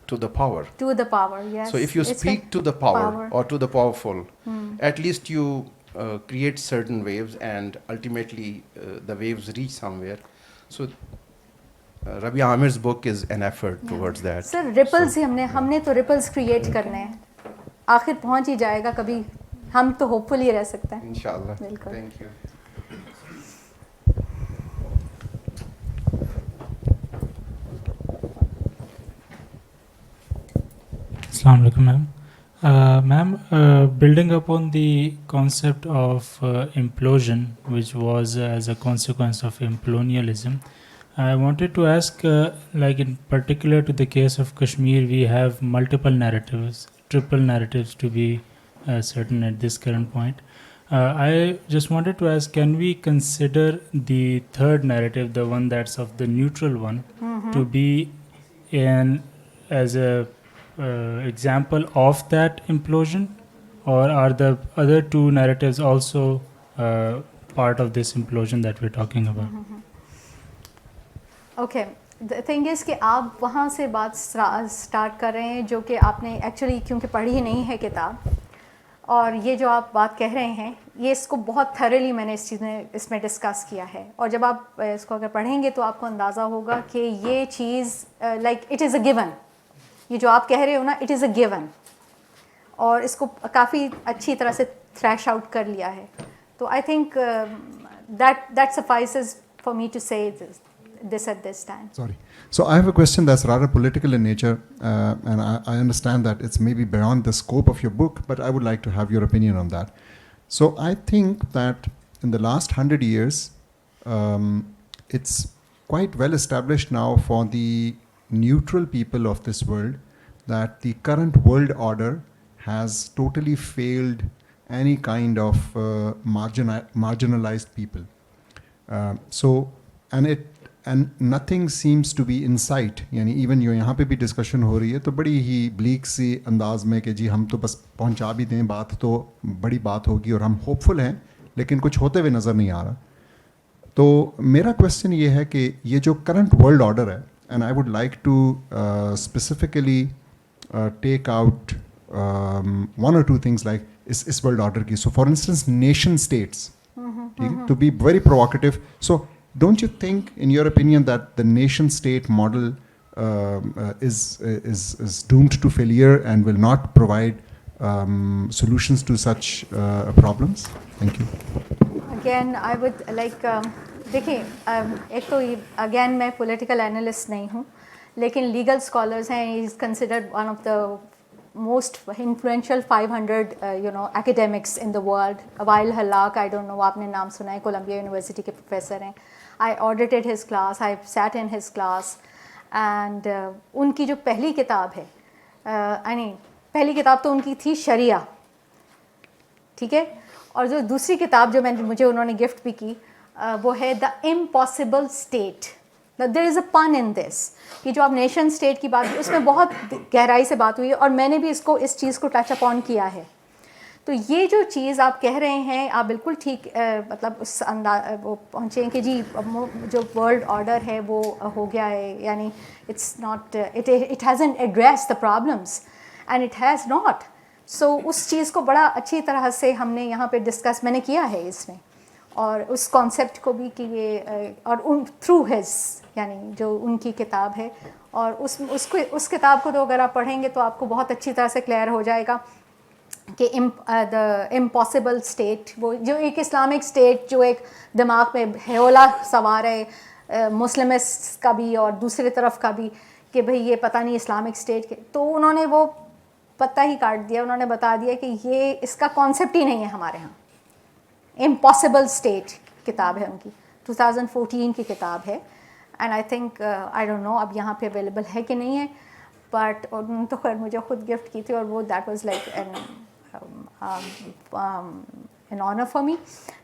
the power. To the power, yes. So if you speak to the power or to the powerful, at least you create certain waves, and ultimately the waves reach somewhere. So Rabia Amir's book is an effort towards that. Sir, ripples ہم نے تو ripples create کرنے ہیں, آخر پہنچ ہی جائے گا کبھی, ہم تو ہوپفل ہی رہ سکتے ہیں. Inshallah. بالکل. Thank you. Assalamu alaikum, ma'am. Ma'am, building upon the concept of implosion, which was as a consequence of colonialism, I wanted to ask, in particular to the case of Kashmir, we have multiple narratives, triple narratives to be certain at this current point. I just wanted to ask, can we consider the third narrative, the one that's of the neutral one, to be as a example of that implosion, or are the other two narratives also part of this implosion that we're talking about? Okay, the thing is کہ آپ وہاں سے بات start کر رہے ہیں جو کہ آپ نے ایکچولی کیونکہ پڑھی نہیں ہے کتاب, اور یہ جو آپ بات کہہ رہے ہیں یہ اس کو بہت تھرلی میں نے اس میں ڈسکس کیا ہے, اور جب آپ اس کو اگر پڑھیں گے تو آپ کو اندازہ ہوگا کہ یہ چیز اٹ از اے گیون, یہ جو آپ کہہ رہے ہو نا, اٹ از اے گیون, اور اس کو کافی اچھی طرح سے تھریش آؤٹ کر لیا ہے. تو I think that suffices for me to say this at this time. Sorry. So I have a question that's rather political in nature, and I understand that it's maybe beyond the scope of your book, but I would like to have your opinion on that. So I think that in the last 100 years, it's quite well established now for the neutral people of this world that the current world order has totally failed any kind of marginalized people. And nothing seems to be in sight. یعنی even یہاں پہ بھی discussion ہو رہی ہے تو بڑی ہی black سی انداز میں کہ جی ہم تو بس پہنچا بھی دیں بات تو بڑی بات ہوگی اور ہم ہوپ فل ہیں لیکن کچھ ہوتے ہوئے نظر نہیں آ رہا. تو میرا کویشچن یہ ہے کہ یہ جو کرنٹ ورلڈ آرڈر ہے and I would like to specifically take out one or two things like اس ورلڈ آرڈر کی. So for instance nation states, to be very provocative. So don't you think, in your opinion, that the nation state model is doomed to failure and will not provide solutions to such problems? Thank you. Again, I would like, دیکھیں ایک تو again میں political analyst نہیں ہوں لیکن legal scholars ہیں. He is considered one of the most influential 500 academics in the world. Wael Hallaq, I don't know آپ نے نام سنا ہے, کولمبیا یونیورسٹی کے پروفیسر ہیں. I audited his class, I sat in his class and ان کی جو پہلی کتاب ہے, پہلی کتاب تو ان کی تھی شریعہ, ٹھیک ہے, اور جو دوسری کتاب جو مجھے انہوں نے گفٹ بھی کی وہ ہے دا امپاسبل اسٹیٹ. دیر از اے پن ان دس کہ جو آپ نیشن اسٹیٹ کی بات, اس میں بہت گہرائی سے بات ہوئی ہے اور میں نے بھی اس چیز کو ٹچ اپ آن کیا ہے. تو یہ جو چیز آپ کہہ رہے ہیں آپ بالکل ٹھیک مطلب اس وہ پہنچے ہیں کہ جی جو ورلڈ آرڈر ہے وہ ہو گیا ہے, یعنی it's not it hasn't address the problems and it has not. So اس چیز کو بڑا اچھی طرح سے ہم نے یہاں پہ ڈسکس میں نے کیا ہے اس میں, اور اس کانسیپٹ کو بھی کہ یہ اور ان تھرو ہز یعنی جو ان کی کتاب ہے, اور اس کتاب کو تو اگر آپ پڑھیں گے تو آپ کو بہت اچھی طرح سے کلیئر ہو جائے گا کہ دا امپاسبل اسٹیٹ, وہ جو ایک اسلامک اسٹیٹ جو ایک دماغ میں ہیولا سوار ہے مسلمس کا بھی اور دوسری طرف کا بھی کہ بھئی یہ پتہ نہیں اسلامک اسٹیٹ کے, تو انہوں نے وہ پتہ ہی کاٹ دیا. انہوں نے بتا دیا کہ یہ اس کا کانسیپٹ ہی نہیں ہے ہمارے ہاں. امپاسبل اسٹیٹ کتاب ہے ان کی, 2014 کی کتاب ہے, and I think I don't know اب یہاں پہ اویلیبل ہے کہ نہیں ہے, بٹ انہوں نے تو خیر مجھے خود گفٹ کی تھی اور وہ that was like an honour for me.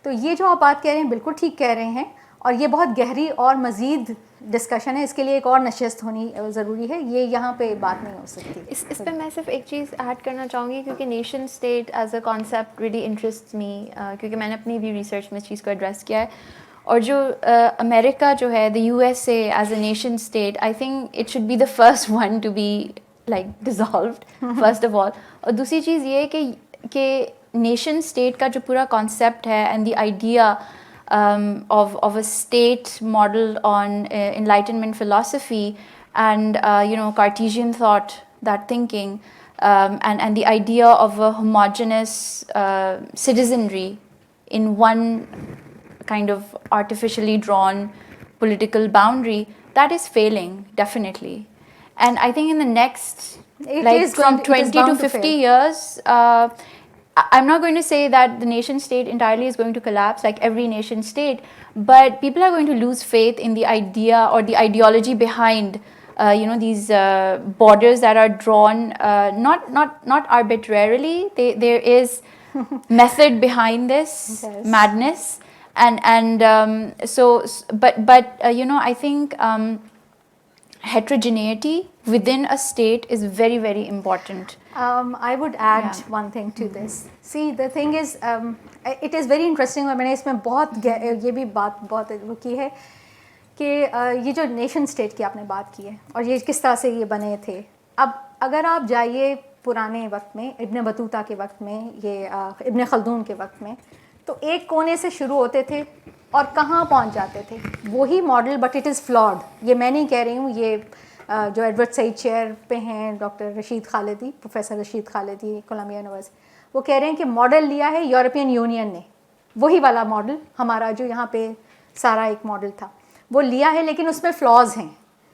تو یہ جو آپ بات کہہ رہے ہیں بالکل ٹھیک کہہ رہے ہیں, اور یہ بہت گہری اور مزید ڈسکشن ہے, اس کے لیے ایک اور نشست ہونی ضروری ہے, یہ یہاں پہ بات نہیں ہو سکتی. اس پہ میں صرف ایک چیز ایڈ کرنا چاہوں گی کیونکہ nation state as a concept really interest me, کیونکہ میں نے اپنی بھی ریسرچ میں اس چیز کو ایڈریس کیا ہے. اور جو امریکہ جو ہے the U S A as a nation state, I think it should be the first one to be like dissolved first of all. اور دوسری چیز یہ ہے کہ نیشن اسٹیٹ کا جو پورا کانسیپٹ ہے and the idea of a state modeled on Enlightenment philosophy and Cartesian thought, that thinking, and the idea of a homogeneous citizenry in one kind of artificially drawn political boundary, that is failing definitely. And I think in the next from 20 to 50 years, I'm not going to say that the nation state entirely is going to collapse like every nation state, but people are going to lose faith in the idea or the ideology behind these borders that are drawn not arbitrarily. There is method behind this madness, and so but I think heterogeneity within a state is very, very important. I would add one thing to this. See, the thing is, it is very interesting, اور میں نے اس میں بہت یہ بھی بات بہت وہ کی ہے کہ یہ جو نیشن اسٹیٹ کی آپ نے بات کی ہے اور یہ کس طرح سے یہ بنے تھے. اب اگر آپ جائیے پرانے وقت میں, ابن بطوطہ کے وقت میں, یہ ابن خلدون کے وقت میں, تو ایک کونے سے شروع ہوتے تھے اور کہاں پہنچ جاتے تھے, وہی model, but it is flawed. یہ میں نہیں کہہ رہی ہوں, یہ جو ایڈورڈ سعید چیئر پہ ہیں doctor Rashid Khalidi, professor Rashid Khalidi Columbia University, وہ کہہ رہے ہیں کہ ماڈل لیا ہے یورپین یونین نے, وہی والا ماڈل ہمارا جو یہاں پہ سارا ایک ماڈل تھا, وہ لیا ہے لیکن اس میں فلاز ہیں.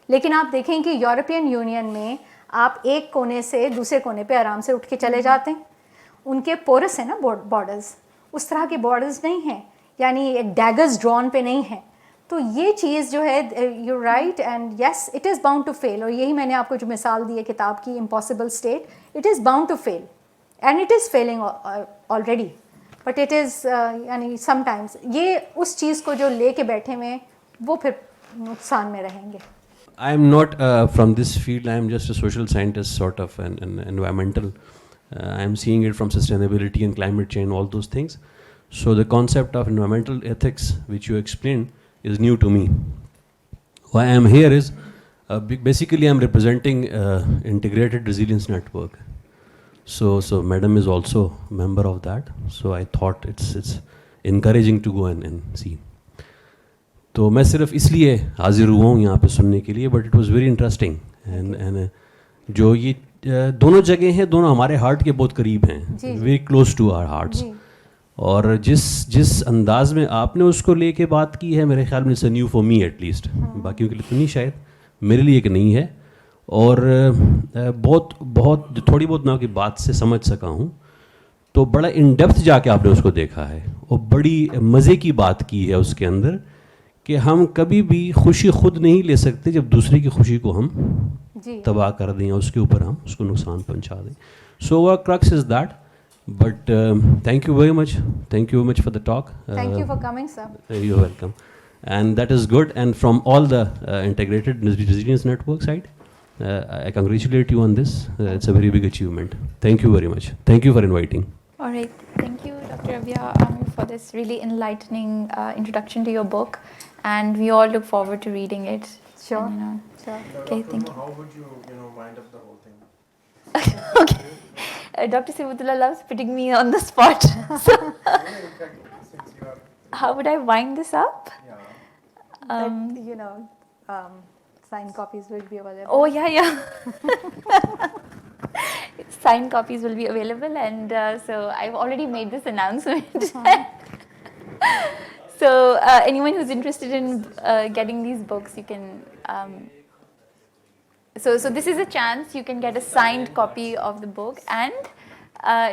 لیکن آپ دیکھیں کہ یورپین یونین میں آپ ایک کونے سے دوسرے کونے پہ آرام سے اٹھ کے چلے جاتے ہیں. ان کے پورس ہیں نا بارڈرز, اس طرح کے بارڈرز نہیں ہیں, یعنی ایک ڈیگرز ڈرون پہ نہیں ہیں. تو یہ چیز جو ہے you right, and yes it is bound to fail. اور یہی میں نے آپ کو جو مثال دی ہے کتاب کی impossible state, it is bound to fail and it is failing already, but it is یعنی سم ٹائمس یہ اس چیز کو جو لے کے بیٹھے ہوئے ہیں وہ پھر نقصان میں رہیں گے. I am not from this field. I am just a social scientist, sort of an environmental. I am seeing it from sustainability and climate change, all those things. So the concept of environmental ethics, which you explained, is new to me. Why I am here is basically I am representing Integrated Resilience Network. So Madam is also a member of that. So I thought it's encouraging to go and see. تو میں صرف اس لیے حاضر ہوا ہوں یہاں پہ سننے کے لیے, but it was very interesting. And جو یہ دونوں جگہیں ہیں دونوں ہمارے ہارٹ کے بہت قریب ہیں, very close to our hearts. اور جس انداز میں آپ نے اس کو لے کے بات کی ہے, میرے خیال میں it's a new for me at least, باقیوں کے لیے تو نہیں, شاید میرے لیے کہ نہیں ہے. اور بہت تھوڑی بہت میں آپ کی بات سے سمجھ سکا ہوں, تو بڑا ان ڈیپتھ جا کے آپ نے اس کو دیکھا ہے, اور بڑی مزے کی بات کی ہے اس کے اندر کہ ہم کبھی بھی خوشی خود نہیں لے سکتے جب دوسرے کی خوشی کو ہم تباہ کر دیں اور اس کے اوپر ہم اس کو نقصان پہنچا دیں. سو our crux is that. But thank you very much. Thank you very much for the talk. Thank you for coming, sir. You're welcome. And that is good. And from all the Integrated Resilience Network side, I congratulate you on this. It's a very big achievement. Thank you very much. Thank you for inviting. All right. Thank you, Dr. Rabia, for this really enlightening introduction to your book. And we all look forward to reading it. Sure. And, Sure. Okay, thank you. How would you wind up the whole thing? Okay. Dr. Sibutullah loves putting me on the spot. So, how would I wind this up? That, signed copies will be available. Oh, yeah. Signed copies will be available, and so I've already made this announcement. So anyone who's interested in getting these books, you can. So this is a chance you can get a signed copy of the book. And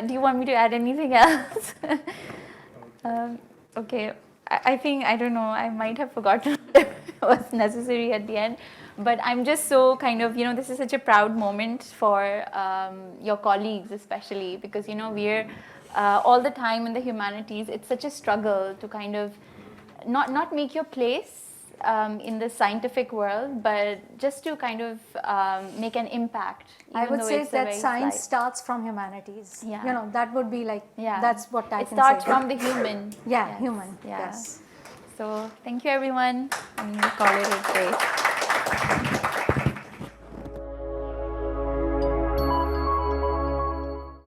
do you want me to add anything else? Okay. I think, I don't know, I might have forgotten what was necessary at the end. But I'm just so kind of, this is such a proud moment for your colleagues especially, because, we're all the time in the humanities. It's such a struggle to kind of not make your place in the scientific world, but just to kind of make an impact. I would say that science starts from humanities. Yeah. That would be like, that's what I can say. It starts from the human. Yeah, Yes. human. Yeah. Yes. So thank you, everyone. And we call it a day.